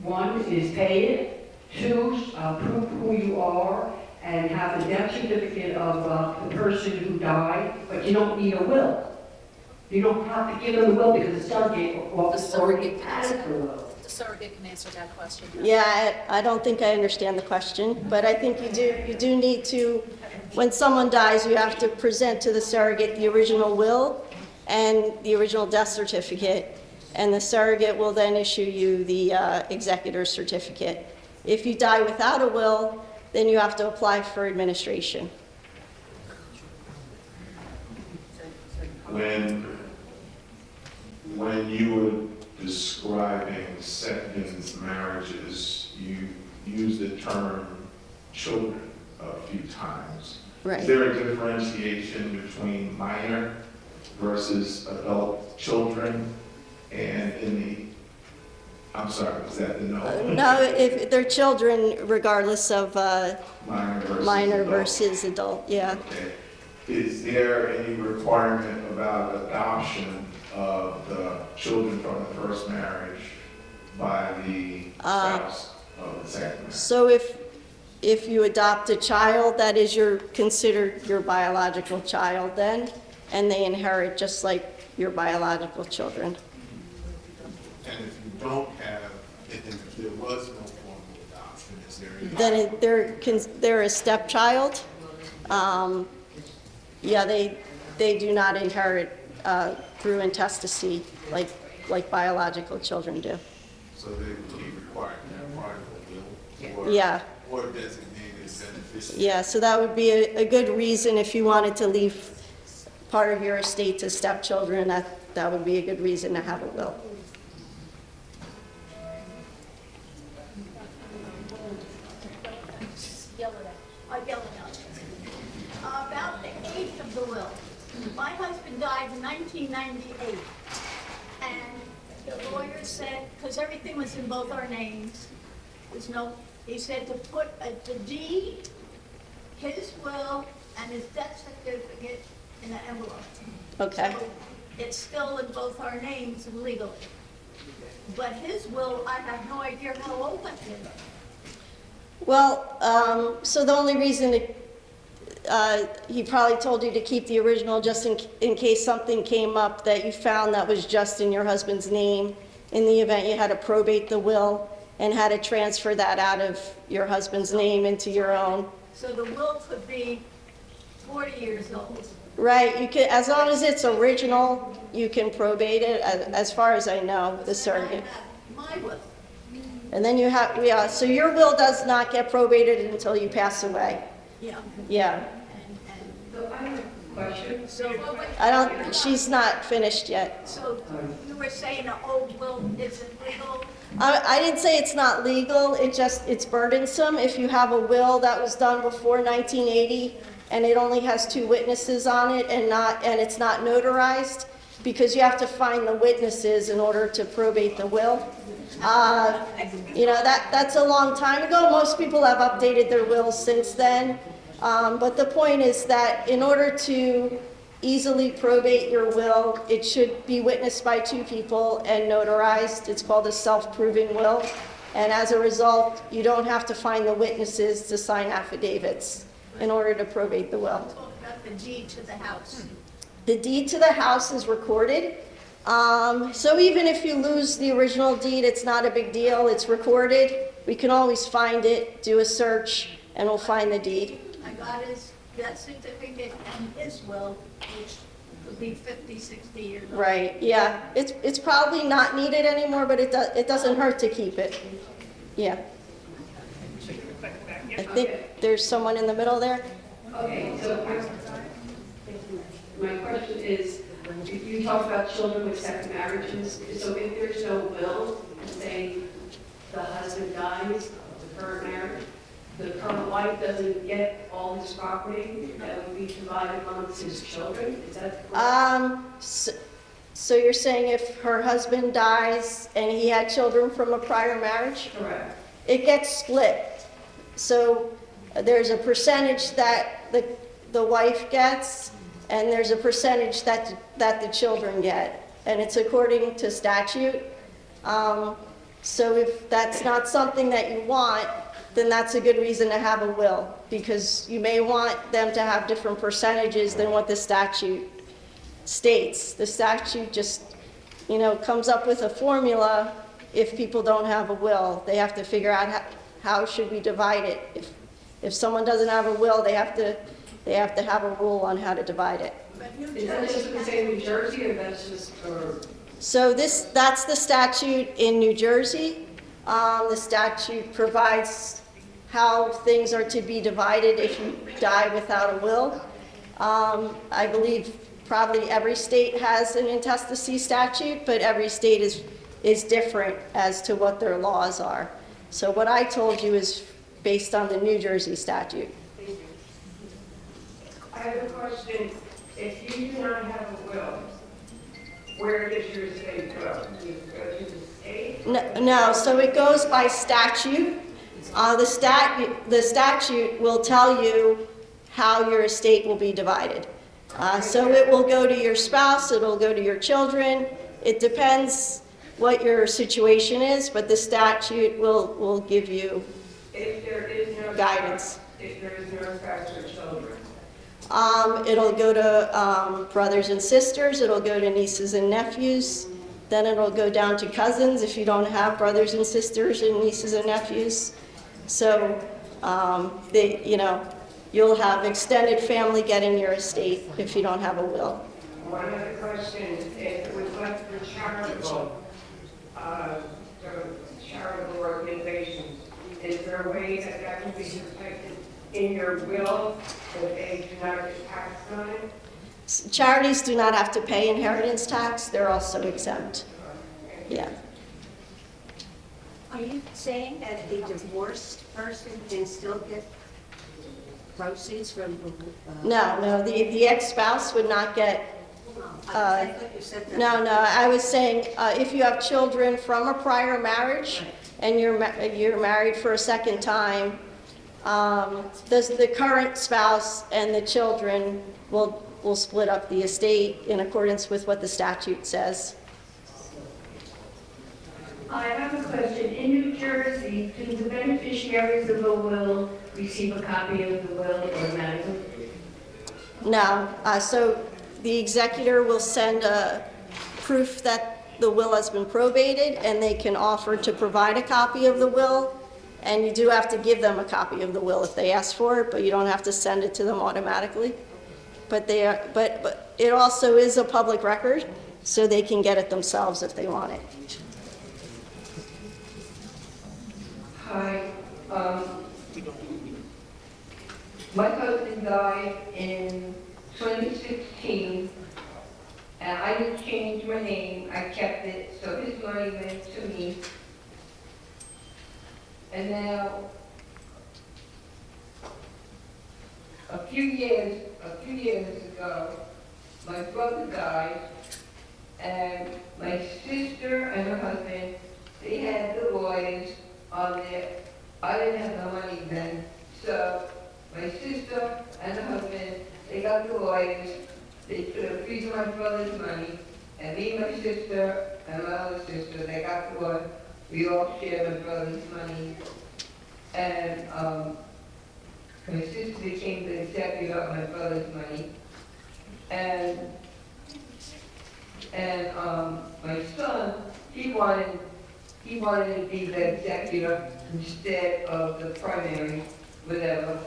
one is pay it, two, prove who you are, and have a death certificate of the person who died, but you don't need a will. You don't have to give them the will because the surrogate has the will. The surrogate can answer that question. Yeah, I don't think I understand the question, but I think you do need to, when someone dies, you have to present to the surrogate the original will and the original death certificate, and the surrogate will then issue you the executor's certificate. If you die without a will, then you have to apply for administration. When you were describing Second's marriages, you used the term children a few times. Right. Is there a differentiation between minor versus adult children? And I'm sorry, was that the no? No, if they're children, regardless of minor versus adult, yeah. Okay. Is there any requirement about adoption of the children from the first marriage by the spouse of the second marriage? So if you adopt a child, that is considered your biological child then, and they inherit just like your biological children. And if you don't have, if there was no form of adoption, is there any? Then they're a stepchild. Yeah, they do not inherit through intestacy like biological children do. So they would be required to have part of the will? Yeah. Or designated beneficiary? Yeah, so that would be a good reason if you wanted to leave part of your estate to stepchildren, that would be a good reason to have a will. I yell it out. About the age of the will. My husband died in 1998, and the lawyer said, because everything was in both our names, he said to put the deed, his will, and his death certificate in an envelope. Okay. So it's still in both our names legally. But his will, I have no idea how old that is. Well, so the only reason he probably told you to keep the original just in case something came up that you found that was just in your husband's name, in the event you had to probate the will and had to transfer that out of your husband's name into your own. So the will could be 40 years old. Right, you can, as long as it's original, you can probate it, as far as I know, the surrogate. My will. And then you have, yeah, so your will does not get probated until you pass away. Yeah. Yeah. So I have a question. So, She's not finished yet. so you were saying an old will isn't legal? I didn't say it's not legal, it's burdensome. If you have a will that was done before 1980 and it only has 2 witnesses on it and it's not notarized, because you have to find the witnesses in order to probate the will. That's a long time ago. Most people have updated their wills since then. But the point is that in order to easily probate your will, it should be witnessed by 2 people and notarized. It's called a self-proving will. And as a result, you don't have to find the witnesses to sign affidavits in order to probate the will. Talk about the deed to the house. The deed to the house is recorded. So even if you lose the original deed, it's not a big deal. It's recorded. We can always find it, do a search, and we'll find the deed. I got his death certificate and his will, which could be 50, 60 years old. Right, yeah. It's probably not needed anymore, but it doesn't hurt to keep it. Yeah. I think there's someone in the middle there. Okay, so my question is, you talk about children with second marriages, so if there's no will, and say the husband dies, the current marriage, the current wife doesn't get all his property that would be divided amongst his children, is that correct? So you're saying if her husband dies and he had children from a prior marriage? Correct. It gets split. So there's a percentage that the wife gets, and there's a percentage that the children get, and it's according to statute. So if that's not something that you want, then that's a good reason to have a will, because you may want them to have different percentages than what the statute states. The statute just, comes up with a formula. If people don't have a will, they have to figure out how should we divide it. If someone doesn't have a will, they have to have a rule on how to divide it. Is that just the same in New Jersey, or that's just for? So that's the statute in New Jersey. The statute provides how things are to be divided if you die without a will. I believe probably every state has an intestacy statute, but every state is different as to what their laws are. So what I told you is based on the New Jersey statute. I have a question. If you do not have a will, where does your estate go? Does it go to the state? No, so it goes by statute. The statute will tell you how your estate will be divided. So it will go to your spouse, it'll go to your children. It depends what your situation is, but the statute will give you If there is no guidance. If there is no spouse or children? It'll go to brothers and sisters, it'll go to nieces and nephews, then it'll go down to cousins if you don't have brothers and sisters and nieces and nephews. So, you'll have extended family getting your estate if you don't have a will. One other question, if it was left for charitable organizations, is there a way that that can be protected in your will, that they do not get taxed on it? Charities do not have to pay inheritance tax, they're also exempt. Yeah. Are you saying that a divorced person can still get proceeds from? No, the ex-spouse would not get. I thought you said that. No, I was saying if you have children from a prior marriage and you're married for a second time, the current spouse and the children will split up the estate in accordance with what the statute says. I have a question. In New Jersey, do the beneficiaries of a will receive a copy of the will automatically? No, so the executor will send a proof that the will has been probated, and they can offer to provide a copy of the will, and you do have to give them a copy of the will if they ask for it, but you don't have to send it to them automatically. But it also is a public record, so they can get it themselves if they want it. Hi, my husband died in 2016, and I didn't change my name, I kept it, so his money went to me. And now, a few years ago, my brother died, and my sister and her husband, they had the lawyers on there. I didn't have no money then, so my sister and her husband, they got the lawyers. They put a freeze on my brother's money, and me and my sister and my other sister, they got the one. We all shared my brother's money, and my sister became the executor of my brother's money. And And, my son, he wanted to be the executive instead of the primary, whatever.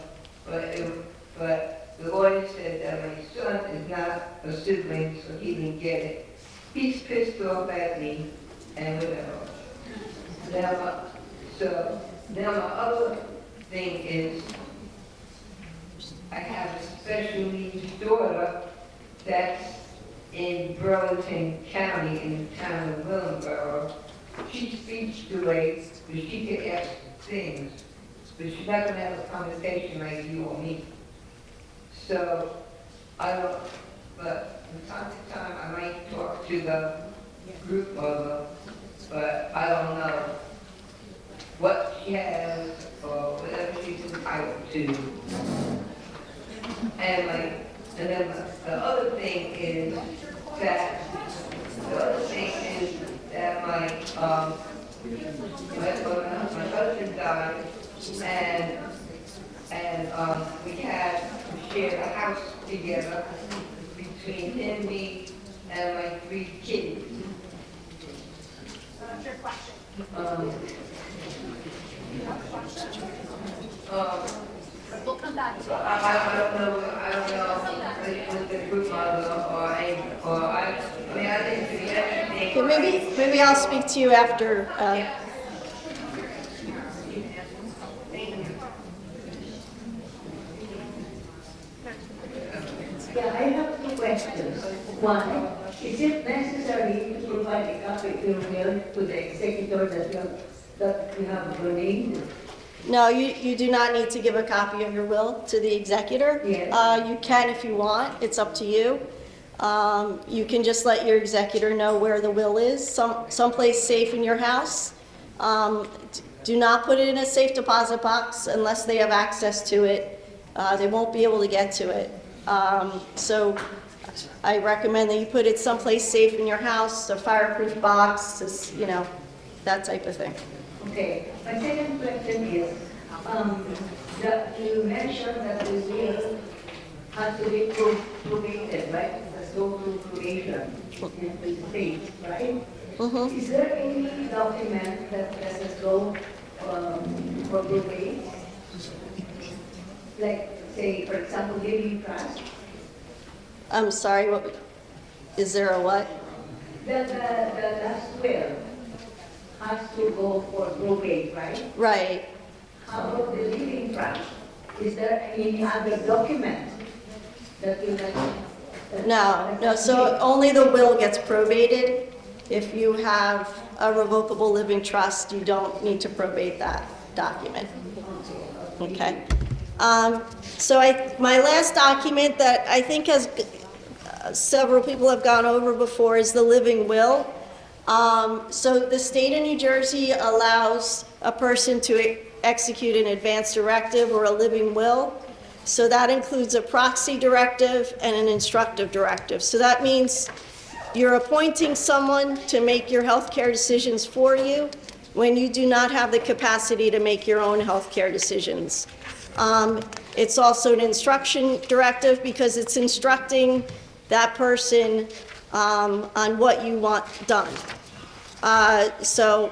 But the lawyer said that my son is not a sibling, so he didn't get it. He's pissed off at me and whatever. Now my other thing is, I have a special needs daughter that's in Burlington County in the town of Willingboro. She's speech delayed, but she can ask things, but she's not gonna have a conversation like you or me. So, but from time to time, I might talk to the group mother, but I don't know what she has or whatever she's entitled to. And then the other thing is that my husband died, and we shared a house together between him, me, and my 3 kids. What's your question? We'll come back to it. I don't know, with the group mother I didn't see anything. Okay, maybe I'll speak to you after. Yeah, I have 2 questions. One, is it necessary to provide a copy of your will to the executor that you have donated? No, you do not need to give a copy of your will to the executor. Yes. You can if you want, it's up to you. You can just let your executor know where the will is, someplace safe in your house. Do not put it in a safe deposit box unless they have access to it. They won't be able to get to it. So I recommend that you put it someplace safe in your house, a fireproof box, that type of thing. Okay. My second question is, you mentioned that the will has to be probated, right? Let's go to probation in the state, right? Mm-hmm. Is there any document that has go for probate? Like, say, for example, living trust? I'm sorry, is there a what? The last will has to go for probate, right? Right. How about the living trust? Is there any other document that you like? No, so only the will gets probated. If you have a revocable living trust, you don't need to probate that document. Okay. So my last document that I think several people have gone over before is the living will. So the state of New Jersey allows a person to execute an advance directive or a living will. So that includes a proxy directive and an instructive directive. So that means you're appointing someone to make your healthcare decisions for you when you do not have the capacity to make your own healthcare decisions. It's also an instruction directive because it's instructing that person on what you want done. So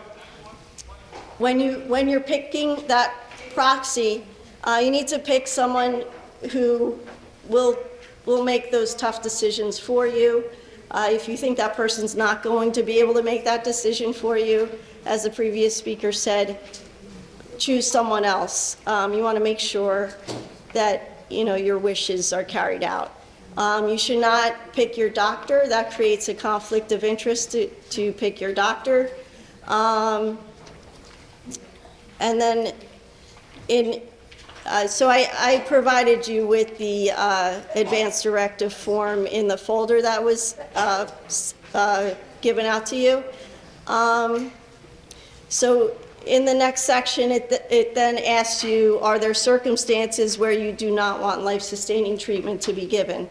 when you're picking that proxy, you need to pick someone who will make those tough decisions for you. If you think that person's not going to be able to make that decision for you, as the previous speaker said, choose someone else. You want to make sure that your wishes are carried out. You should not pick your doctor. That creates a conflict of interest to pick your doctor. And then so I provided you with the advance directive form in the folder that was given out to you. So in the next section, it then asks you, are there circumstances where you do not want life-sustaining treatment to be given?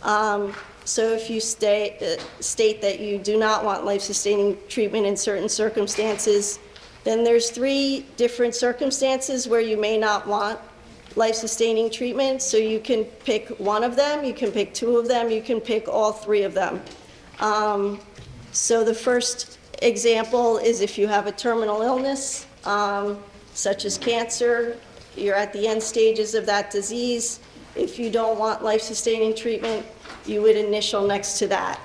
So if you state that you do not want life-sustaining treatment in certain circumstances, then there's 3 different circumstances where you may not want life-sustaining treatment. So you can pick one of them, you can pick 2 of them, you can pick all 3 of them. So the first example is if you have a terminal illness, such as cancer, you're at the end stages of that disease. If you don't want life-sustaining treatment, you would initial next to that.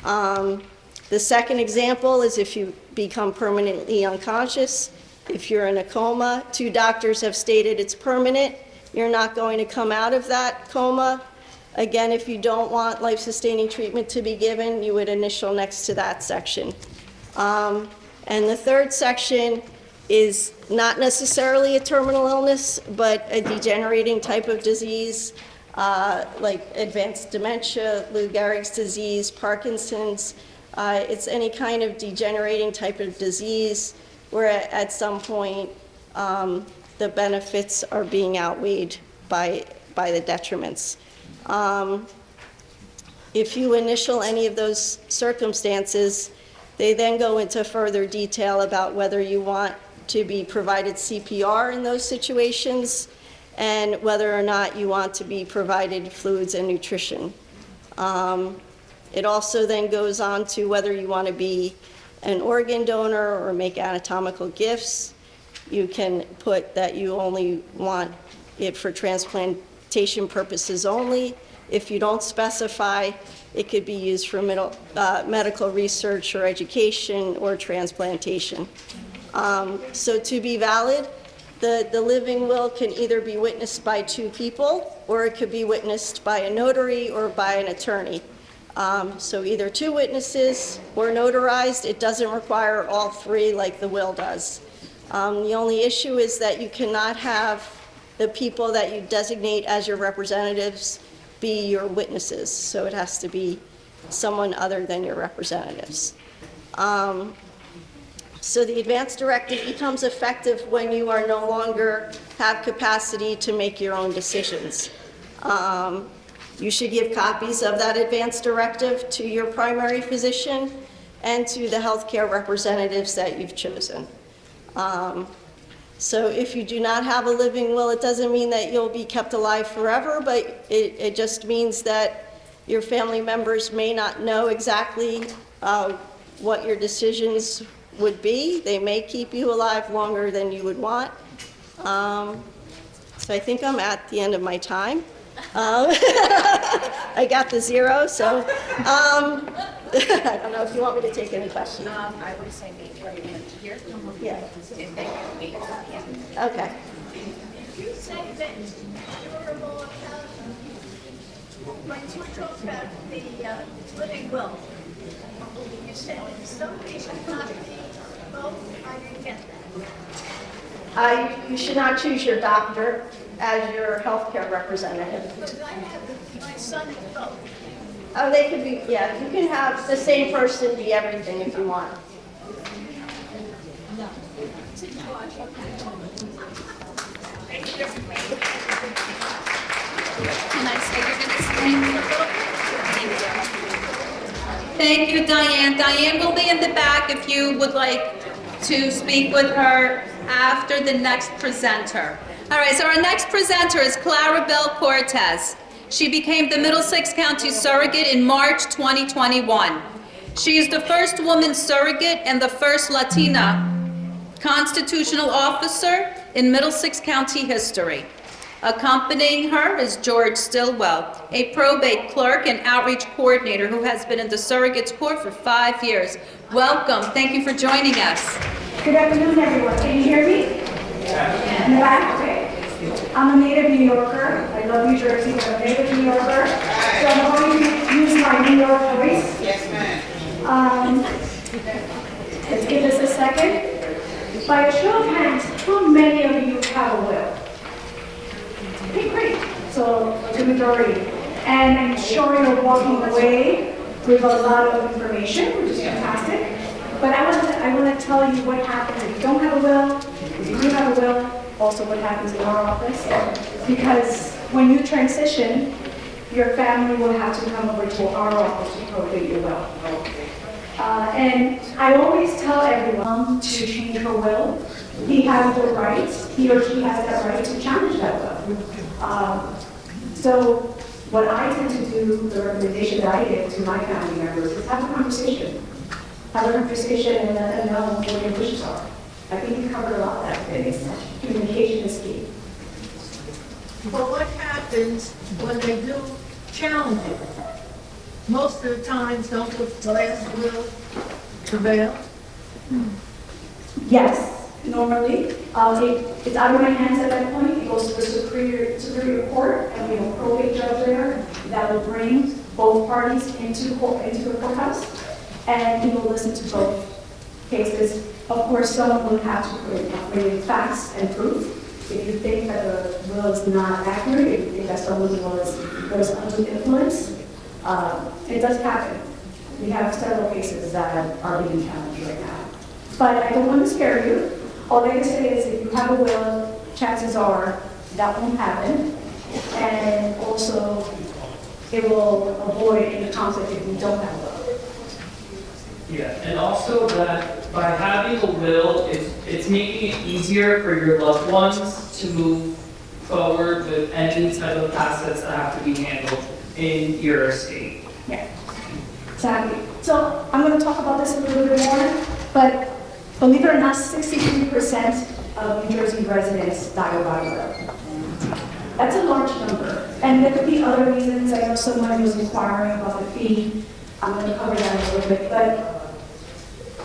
The second example is if you become permanently unconscious. If you're in a coma, 2 doctors have stated it's permanent. You're not going to come out of that coma. Again, if you don't want life-sustaining treatment to be given, you would initial next to that section. And the third section is not necessarily a terminal illness, but a degenerating type of disease, like advanced dementia, Lou Gehrig's disease, Parkinson's. It's any kind of degenerating type of disease where at some point the benefits are being outweighed by the detriments. If you initial any of those circumstances, they then go into further detail about whether you want to be provided CPR in those situations and whether or not you want to be provided fluids and nutrition. It also then goes on to whether you want to be an organ donor or make anatomical gifts. You can put that you only want it for transplantation purposes only. If you don't specify, it could be used for medical research or education or transplantation. So to be valid, the living will can either be witnessed by 2 people, or it could be witnessed by a notary or by an attorney. So either 2 witnesses or notarized. It doesn't require all 3 like the will does. The only issue is that you cannot have the people that you designate as your representatives be your witnesses. So it has to be someone other than your representatives. So the advance directive becomes effective when you are no longer have capacity to make your own decisions. You should give copies of that advance directive to your primary physician and to the healthcare representatives that you've chosen. So if you do not have a living will, it doesn't mean that you'll be kept alive forever, but it just means that your family members may not know exactly what your decisions would be. They may keep you alive longer than you would want. So I think I'm at the end of my time. I got the 0, so I don't know if you want me to take any questions. I would say maybe we're going to hear from her. Yeah. And then you wait at the end. Okay. You said that durable accounting, when you talk about the living will, you said somebody should not be both. I didn't get that. You should not choose your doctor as your healthcare representative. Because I have my son is both. Oh, they could be, yeah, you can have the same person be everything if you want. Can I say you're going to stay for a little bit? Thank you, Diane. Diane will be in the back if you would like to speak with her after the next presenter. All right, so our next presenter is Clarabelle Cortez. She became the Middlesex County surrogate in March 2021. She is the first woman surrogate and the first Latina constitutional officer in Middlesex County history. Accompanying her is George Stillwell, a probate clerk and outreach coordinator who has been in the surrogates court for 5 years. Welcome. Thank you for joining us. Good afternoon, everyone. Can you hear me? In the back? Okay. I'm a native New Yorker. I love New Jersey, but I'm a native New Yorker. So I'm going to use my New York voice. Yes, ma'am. Let's give this a second. By a show of hands, how many of you have a will? Okay, great. So, the majority. And I'm sure you're walking away with a lot of information, which is fantastic. But I want to tell you what happens if you don't have a will, if you do have a will, also what happens in our office. Because when you transition, your family will have to come over to our office to probate your will. And I always tell everyone to change her will. He has the right, he or she has that right to challenge that will. So what I tend to do, the recommendation that I give to my family members is have a conversation. Have a conversation and let them know what your wishes are. I think you covered a lot of that today. Communication is key. But what happens when they do challenge it? Most of the times, don't the last will prevail? Yes, normally. It's out of my hands at that point. It goes to the superior court, and we have a probate judge there that will bring both parties into the courthouse, and he will listen to both cases. Of course, someone will have to bring in facts and proof. If you think that the will is not accurate, if you think that someone's will was under influence, it does happen. We have several cases that are being challenged right now. But I don't want to scare you. All I can say is if you have a will, chances are that won't happen. And also, it will avoid any conflict if you don't have a will. Yeah, and also that by having a will, it's making it easier for your loved ones to move forward with any type of assets that have to be handled in your estate. Yeah, exactly. So I'm going to talk about this a little bit more, but believe it or not, 63% of New Jersey residents die by will. That's a large number. And there could be other reasons. I know someone was inquiring about the fee. I'm going to cover that a little bit, but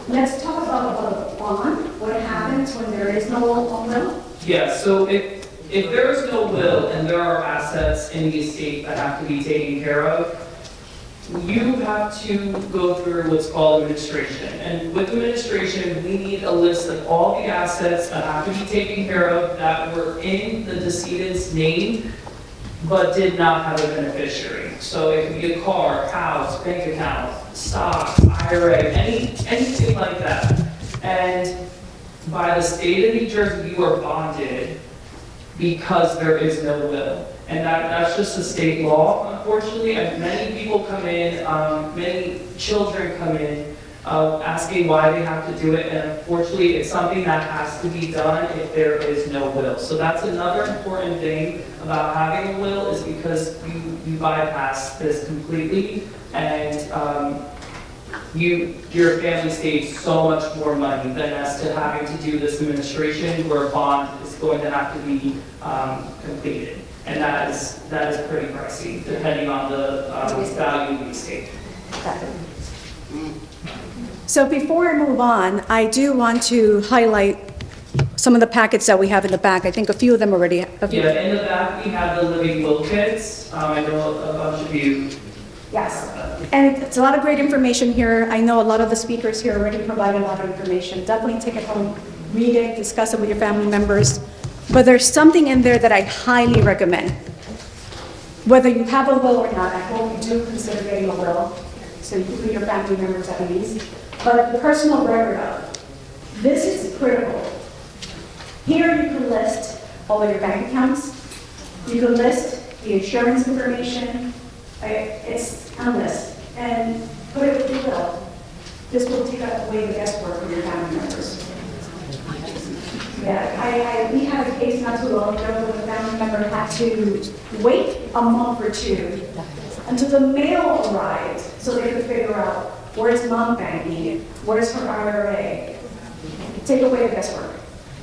let's talk about a bond. What happens when there is no will? Yeah, so if there is no will and there are assets in the estate that have to be taken care of, you have to go through what's called administration. And with administration, we need a list of all the assets that have to be taken care of that were in the decedent's name, but did not have a beneficiary. So it could be a car, house, bank account, stocks, IRA, anything like that. And by the state of New Jersey, you are bonded because there is no will. And that's just a state law, unfortunately. And many people come in, many children come in asking why they have to do it. And unfortunately, it's something that has to be done if there is no will. So that's another important thing about having a will, is because you bypass this completely. And your family saves so much more money than as to having to do this administration where a bond is going to have to be completed. And that is pretty pricey, depending on the value of the estate. So before I move on, I do want to highlight some of the packets that we have in the back. I think a few of them already. Yeah, in the back we have the living will kits. I know a bunch of you. Yes, and it's a lot of great information here. I know a lot of the speakers here already provide a lot of information. Definitely take it home, read it, discuss it with your family members. But there's something in there that I highly recommend. Whether you have a will or not, I hope you do consider getting a will, so you can put your family members at ease. But the personal record of, this is critical. Here you can list all of your bank accounts. You can list the insurance information. It's a list. And put it with your will. This will take away the guesswork for your family members. Yeah, we had a case not too long ago where the family member had to wait a month or two until the mail arrived so they could figure out where's mom banking, where's her IRA. Take away the guesswork.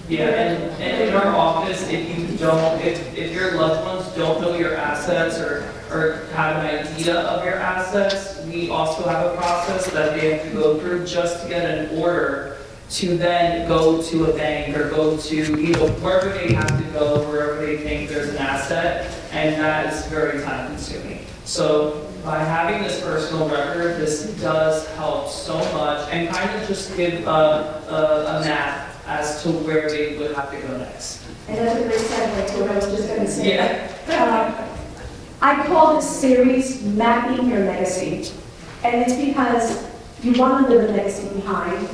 Yeah, and in our office, if your loved ones don't know your assets or have an idea of your assets, we also have a process that they have to go through just to get an order to then go to a bank or go to, wherever they have to go, wherever they think there's an asset, and that is very time consuming. So by having this personal record, this does help so much and kind of just give a map as to where they would have to go next. And that's a great segue to what I was just going to say. Yeah. I call this series Mapping Your Legacy. And it's because you want to leave a legacy behind.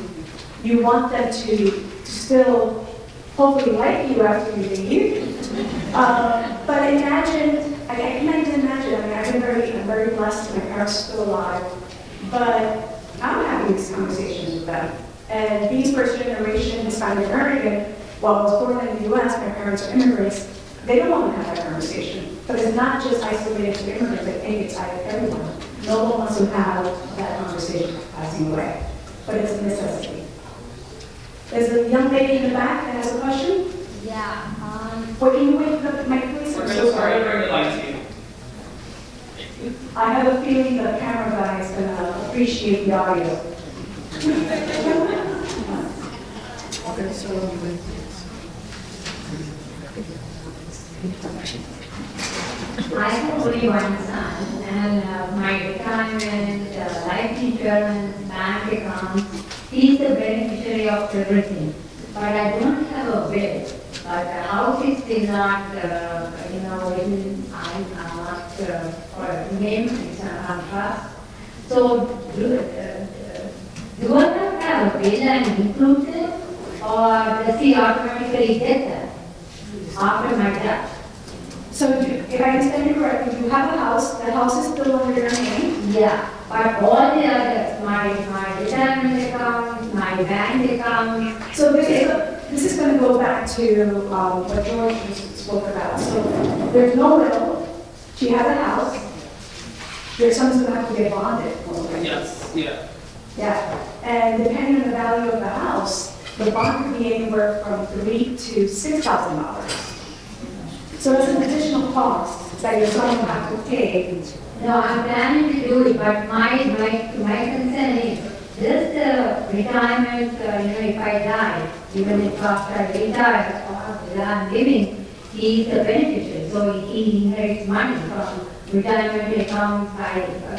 You want them to still hopefully like you after you leave. But imagine, I can't even imagine, I'm very blessed, my parents are still alive. But I'm having these conversations with them. And being first generation Hispanic American, while I was born in the US, my parents are immigrants, They don't want to have that conversation, but it's not just isolated to immigrants, I think it's everyone. No one wants to have that conversation passing away, but it's a necessity. There's a young lady in the back that has a question. Yeah, What can you wait for the mic, please? I'm so sorry. Bring the light to you. I have a feeling the camera guy is gonna appreciate the audio. I have only one son, and my retirement, life insurance, bank account, he's the beneficiary of everything. But I don't have a will. But the house is still not, I'm not for name, it's on trust. So, do I have to have a will and include it, or does he automatically get that after my death? So if I understand you correctly, you have a house, the house is still under your name? Yeah, but all the others, my retirement account, my bank account. So this is going to go back to what George just spoke about. So there's no will, she has a house, your son's going to have to get bonded. Yes, yeah. Yeah, and depending on the value of the house, the bond could be anywhere from $3,000 to $6,000. So that's an additional cost that your son will have to pay. No, I'm planning to do it, but my concern is just retirement, if I die, even if after I retire or I'm living, he is the beneficiary. So he inherits money from retirement account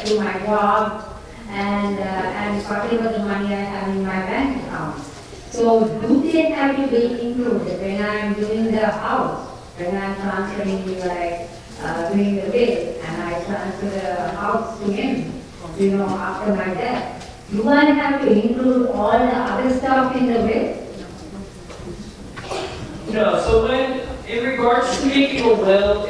to my job and whatever the money I have in my bank account. So do they have to be included when I'm doing the house? When I'm transferring, doing the will, and I transfer the house to him, after my death. Do I have to include all the other stuff in the will? No, so in regards to making a will,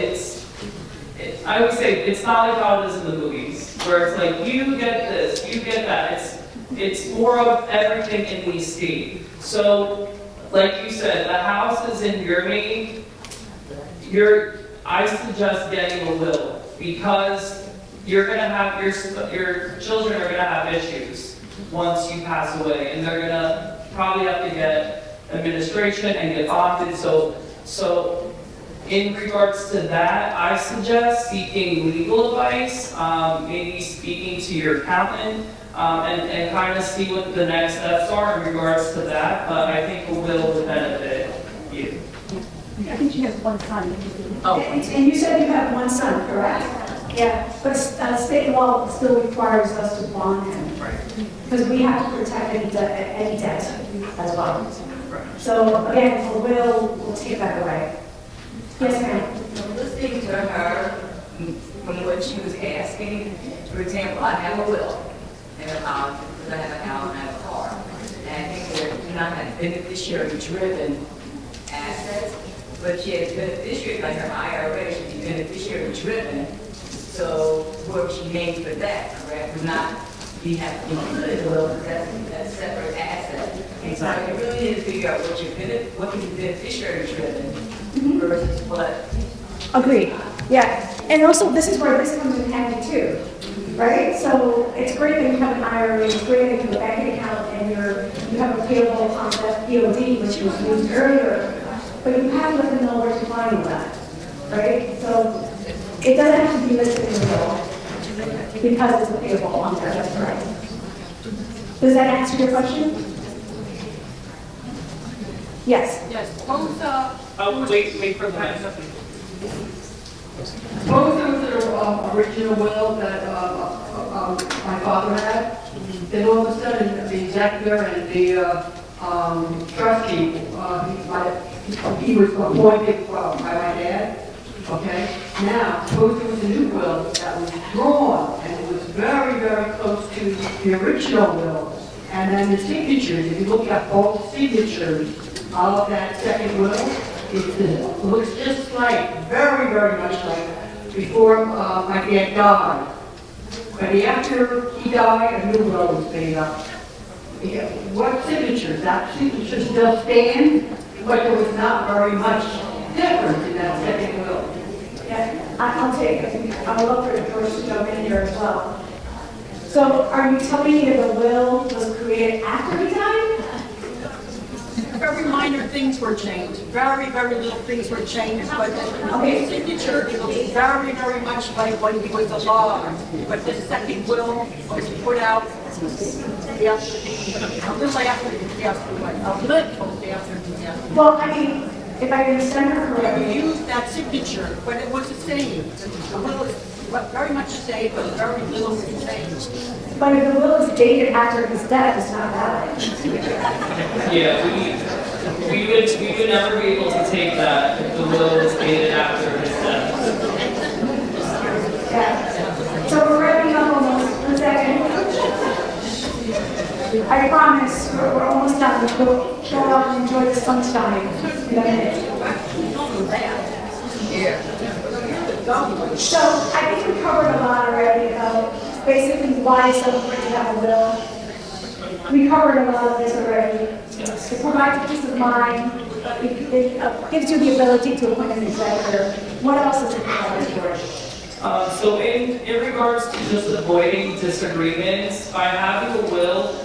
I would say it's not like how it is in the movies, where it's like, you get this, you get that. It's more of everything in the estate. So, like you said, the house is in your name. I suggest getting a will, because you're gonna have, your children are gonna have issues once you pass away, and they're gonna probably have to get administration and get bonded. So in regards to that, I suggest seeking legal advice, maybe speaking to your accountant, and kind of see what the next steps are in regards to that. But I think a will would benefit you. I think she has one son. Oh. And you said you have one son, correct? Yeah, but state law still requires us to bond him. Right. Because we have to protect any debt as well. So again, a will take that away. Yes, ma'am. Listening to her, from what she was asking, for example, I have a will, and because I have a house and I have a car. And I think that do not have beneficiary-driven assets, but she has beneficiary, like her IRA should be beneficiary-driven. So whoever she named for that, correct, would not be have to include in the will, because that's a separate asset. Exactly. So you really need to figure out what can be beneficiary-driven versus what. Agreed, yeah. And also, this is where this comes in handy too, right? So it's great that you have an IRA, it's great that you have a bank account, and you have a payable concept, POD, which was used earlier, but you have to know where to find that, right? So it doesn't have to be listed in the will, because it's a payable concept, that's right. Does that answer your question? Yes. Yes, Wait for the next. Both of the original will that my father had, then all of a sudden the executor and the trustee, he was appointed by my dad, okay? Now, suppose there was a new will that was drawn, and it was very, very close to the original will. And then the signatures, if you look at both signatures of that second will, it looks just like, very, very much like before my dad died. But after he died, a new will was made up. Yeah, what signatures? That signature still stands, but there was not very much difference in that second I'll take it. I would love for George to jump in here as well. So are you telling me that the will was created after he died? Very minor things were changed, very, very little things were changed, but Okay. his signature looks very, very much like when he was alive. But the second will was put out a little after he passed away, a little after he passed away. Well, I mean, if I understand her We correctly, used that signature, but it was the same. A little, but very much the same, but very little changed. but if the will is dated after his death, it's not valid. Yeah, we would never be able to take that if the will was dated after his death. Yeah. So we're wrapping up almost. One second. I promise, we're almost done. We'll go out and enjoy the sunshine in a minute. So I think we covered a lot already about basically why it's so important to have a will. We covered a lot of this already. It provides peace of mind. It gives you the ability to appoint an executor. What else is it provide, George? So in regards to just avoiding disagreements, by having a will,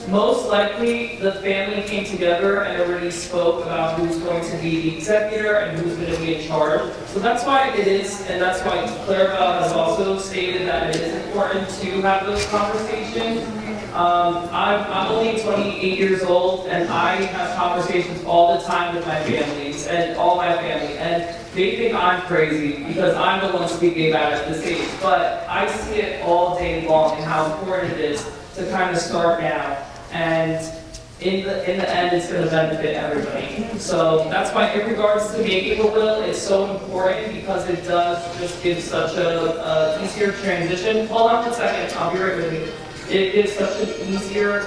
most likely the family came together and already spoke about who's going to be the executor and who's going to be in charge. So that's why it is, and that's why Clarabelle has also stated that it is important to have those conversations. I'm only 28 years old, and I have conversations all the time with my families and all my family, and they think I'm crazy because I'm the one speaking about it at this age. But I see it all day long and how important it is to kind of start now, and in the end, it's going to benefit everybody. So that's why, in regards to making a will, it's so important because it does just give such a easier transition. Hold on 1 second, I'll be right with you. It gives such an easier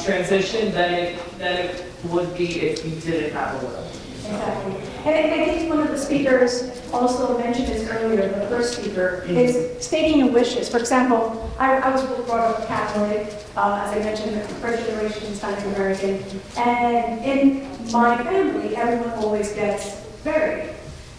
transition than it would be if you didn't have a will. Exactly. And I think one of the speakers also mentioned this earlier, the first speaker, is stating your wishes. For example, I was brought up Catholic, as I mentioned, first generation Hispanic American, and in my family, everyone always gets married.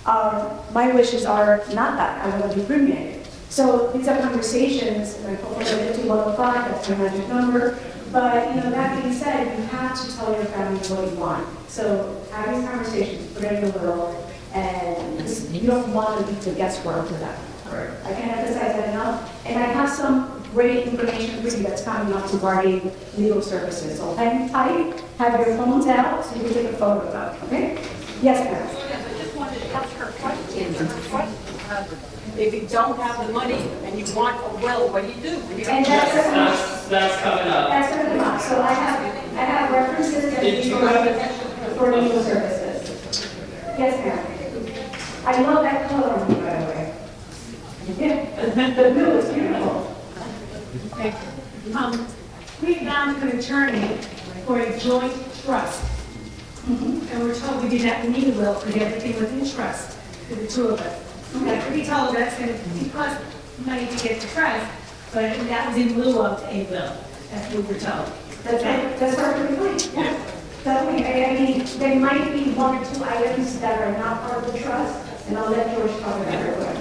My wishes are not that. I want to be cremated. So these are conversations, and I call it 5105, that's my magic number. But, you know, that being said, you have to tell your family what you want. So have these conversations, put it in the will, and you don't want to leave the guesswork to them. Right. I can't emphasize that enough. And I have some great information for you that's coming up regarding legal services. So hang tight, have your phones out, so you can take a photo of them, okay? Yes, ma'am. I just wanted to ask her question. If you don't have the money and you want a will, what do you do? And That's coming up. That's going to come up. So I have references that Did you have it? for legal services. Yes, ma'am. I love that color on you, by the way. Yeah, the blue is beautiful. Okay. We found an attorney for a joint trust. And we're told we did not need a will because everything was in trust for the two of us. We told us that it cost money to get the trust, but that was in lieu of a will. That's what we were told. That's perfectly fine. Yeah. So, I mean, there might be 1 or 2 items that are not part of the trust, and I'll let George talk about it real quick.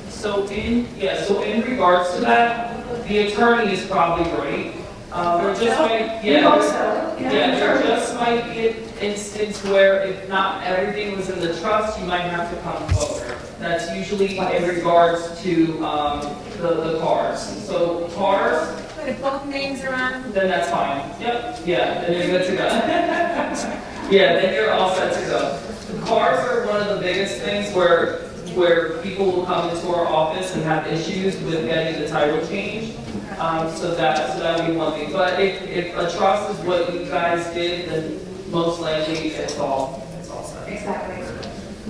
So in regards to that, the attorney is probably right. There just might, there just might be an instance where if not everything was in the trust, you might have to come forward. That's usually in regards to the cars. So cars. But if both names are on, Then that's fine. Yep. Yeah. Then you're good to go. Yeah. Then you're all set to go. The cars are one of the biggest things where people will come into our office and have issues with getting the title changed. So that would be one thing. But if a trust is what you guys did, then most likely it's all set. Exactly.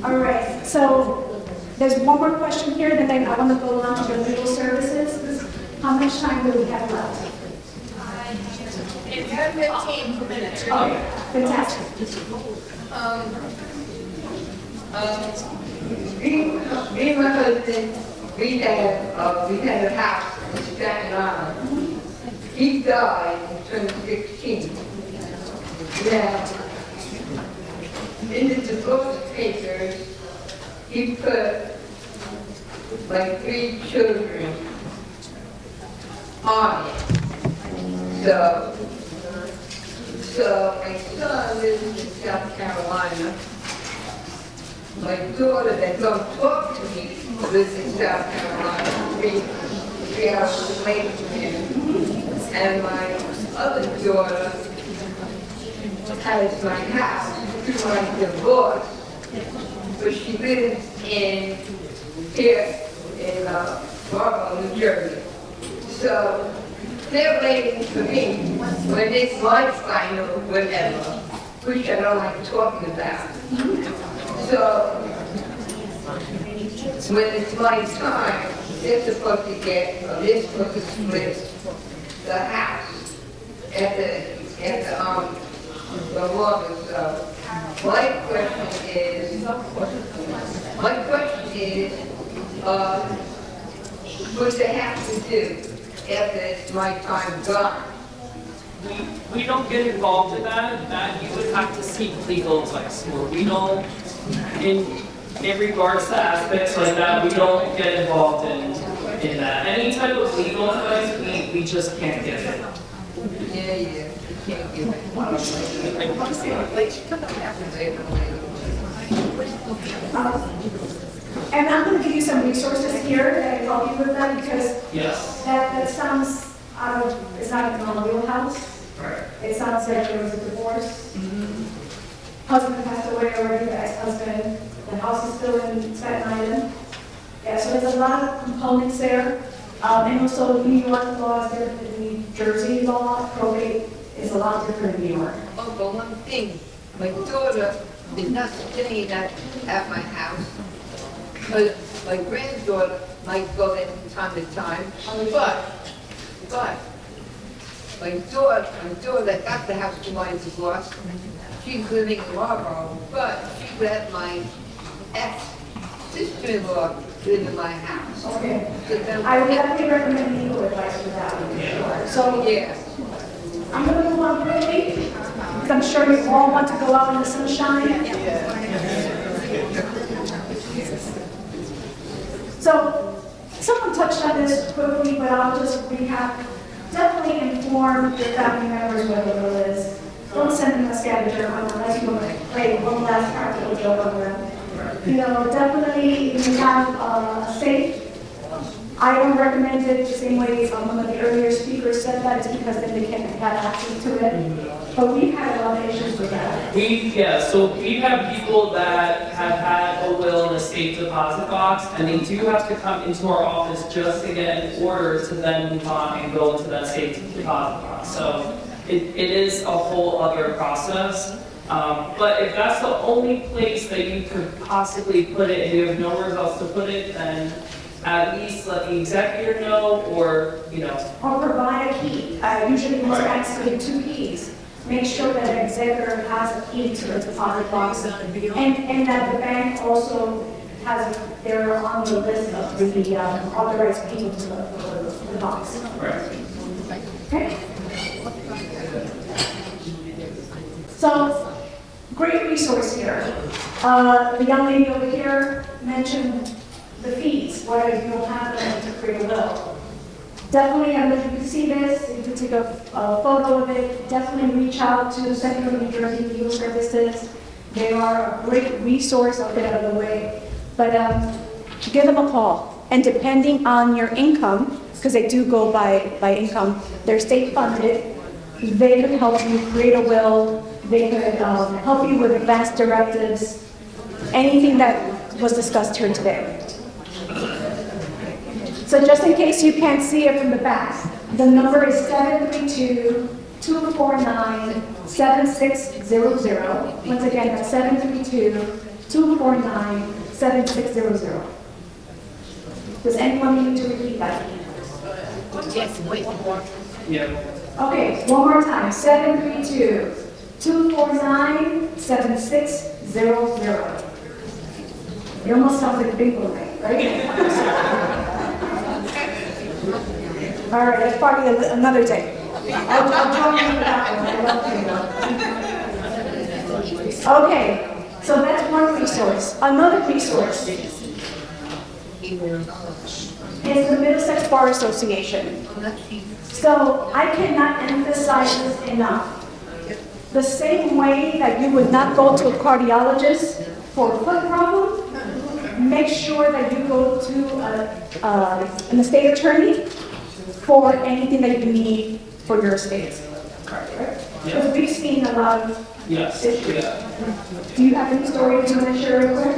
All right, so there's one more question here, and then I want to go on to the legal services. How much time do we have left? it's 15 minutes. Okay, fantastic. Me and my husband, we had a house in Staten Island. He died in 2016. Now, in the divorce papers, he put my 3 children on it. So my son lives in South Carolina. My daughter that don't talk to me lives in South Carolina, three hours away from him. And my other daughter has my house through my divorce, but she lives here in Marlboro, New Jersey. So they're waiting for me when it's my final whatever, which I don't like talking about. So when it's my time, they're supposed to split the house at the water. So my question is, what they have to do after it's my time gone? We don't get involved in that. That you would have to seek legal advice for. We don't, in regards to aspects like that, we don't get involved in that. Any type of legal advice, we just can't give it. Yeah, you can't give it. And I'm going to give you some resources here that can help you with that, because Yes. that sounds it's not in our wheelhouse. Right. It sounds like there was a divorce. Husband passed away already, the ex-husband. The house is still in Staten Island. Yeah, so there's a lot of components there. And also New York law is different than New Jersey law. Probate is a lot different in New York. Oh, but one thing, my daughter is not staying at my house. But my granddaughter might go in from time to time. But my daughter that got the house to my divorce, she's living in Marlboro, but she let my ex-sister-in-law live in my house. Okay. So then I would definitely recommend legal advice for that one, for sure. So yeah. I'm going to move on quickly, because I'm sure you all want to go out in the sunshine. So someone touched on this quickly, but I'll just recap. Definitely inform your family members what the will is. Don't send them a scavenger hunt unless you want to play one last practical joke on them. You know, definitely if you have a safe, I don't recommend it the same way one of the earlier speakers said that. It's because then they can't have access to it. But we've had a lot of issues with that. So we've had people that have had a will in a safe deposit box, and they do have to come into our office just to get an order to then move on and go into that safe deposit box. So it is a whole other process. But if that's the only place that you could possibly put it and you have nowhere else to put it, then at least let the executor know, or, Or provide a key. Usually most banks give 2 keys. Make sure that the executor has a key to the deposit box, and that the bank also has, they're on the list of the authorized people to the box. Okay? So, great resource here. The young lady over here mentioned the fees. What if you don't have them to create a will? Definitely, if you can see this, if you take a photo of it, definitely reach out to Central New Jersey Legal Services. They are a great resource. I'll get out of the way. But give them a call. And depending on your income, because they do go by income, they're state funded, they could help you create a will. They could help you with advance directives, anything that was discussed here today. So just in case you can't see it from the back, the number is 732-249-7600. Once again, that's 732-249-7600. Does anyone need to repeat that? Yes, wait. Yeah. Okay, one more time, 732-249-7600. It almost sounds like a bingo night, right? All right, that's probably another day. I'll join you for that one. I love bingo. Okay, so that's one resource. Another resource. It's the Middlesex Bar Association. So I cannot emphasize this enough. The same way that you would not go to a cardiologist for a foot problem, make sure that you go to an estate attorney for anything that you need for your estate. Because we've seen a lot of issues. Do you have any stories you want to share real quick?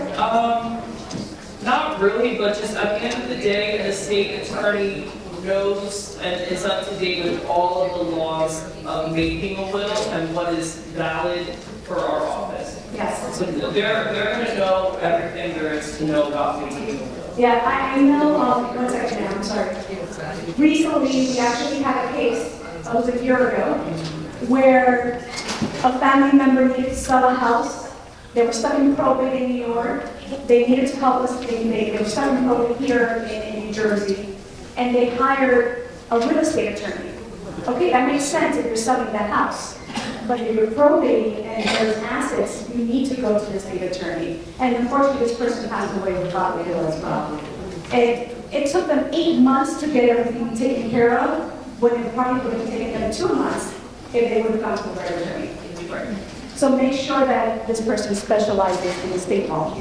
Not really, but just at the end of the day, an estate attorney knows and is up to date with all of the laws of making a will and what is valid for our office. Yes. So they're going to know everything there is to know about making a will. Yeah, I know, 1 second now, I'm sorry. Recently, we actually had a case, it was a year ago, where a family member needed to sell a house. They were stuck in probate in New York. They needed to help us, they were stuck in probate here in New Jersey. And they hired a real estate attorney. Okay, that makes sense if you're selling that house. But if you're probating and there's assets, you need to go to the estate attorney. And unfortunately, this person passed away without a will as well. And it took them 8 months to get everything taken care of, when it probably would have taken them 2 months if they would have gone to the right attorney. So make sure that this person specializes in estate law.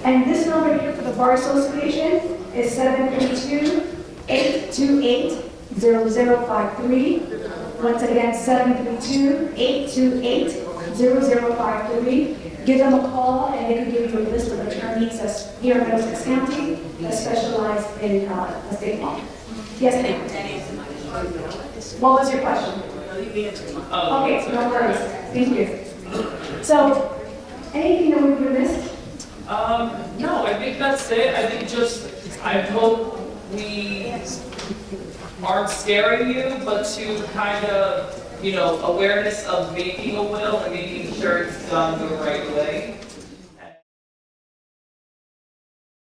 And this number here for the Bar Association is 732-828-0053. Once again, 732-828-0053. Give them a call and they can give you a list of attorneys that's here in Middlesex County that specialize in estate law. Yes, ma'am. What was your question? Okay, no worries. Thank you. So, anything that we missed? No, I think that's it. I think I hope we aren't scaring you, but to kind of, awareness of making a will and making sure it's done the right way.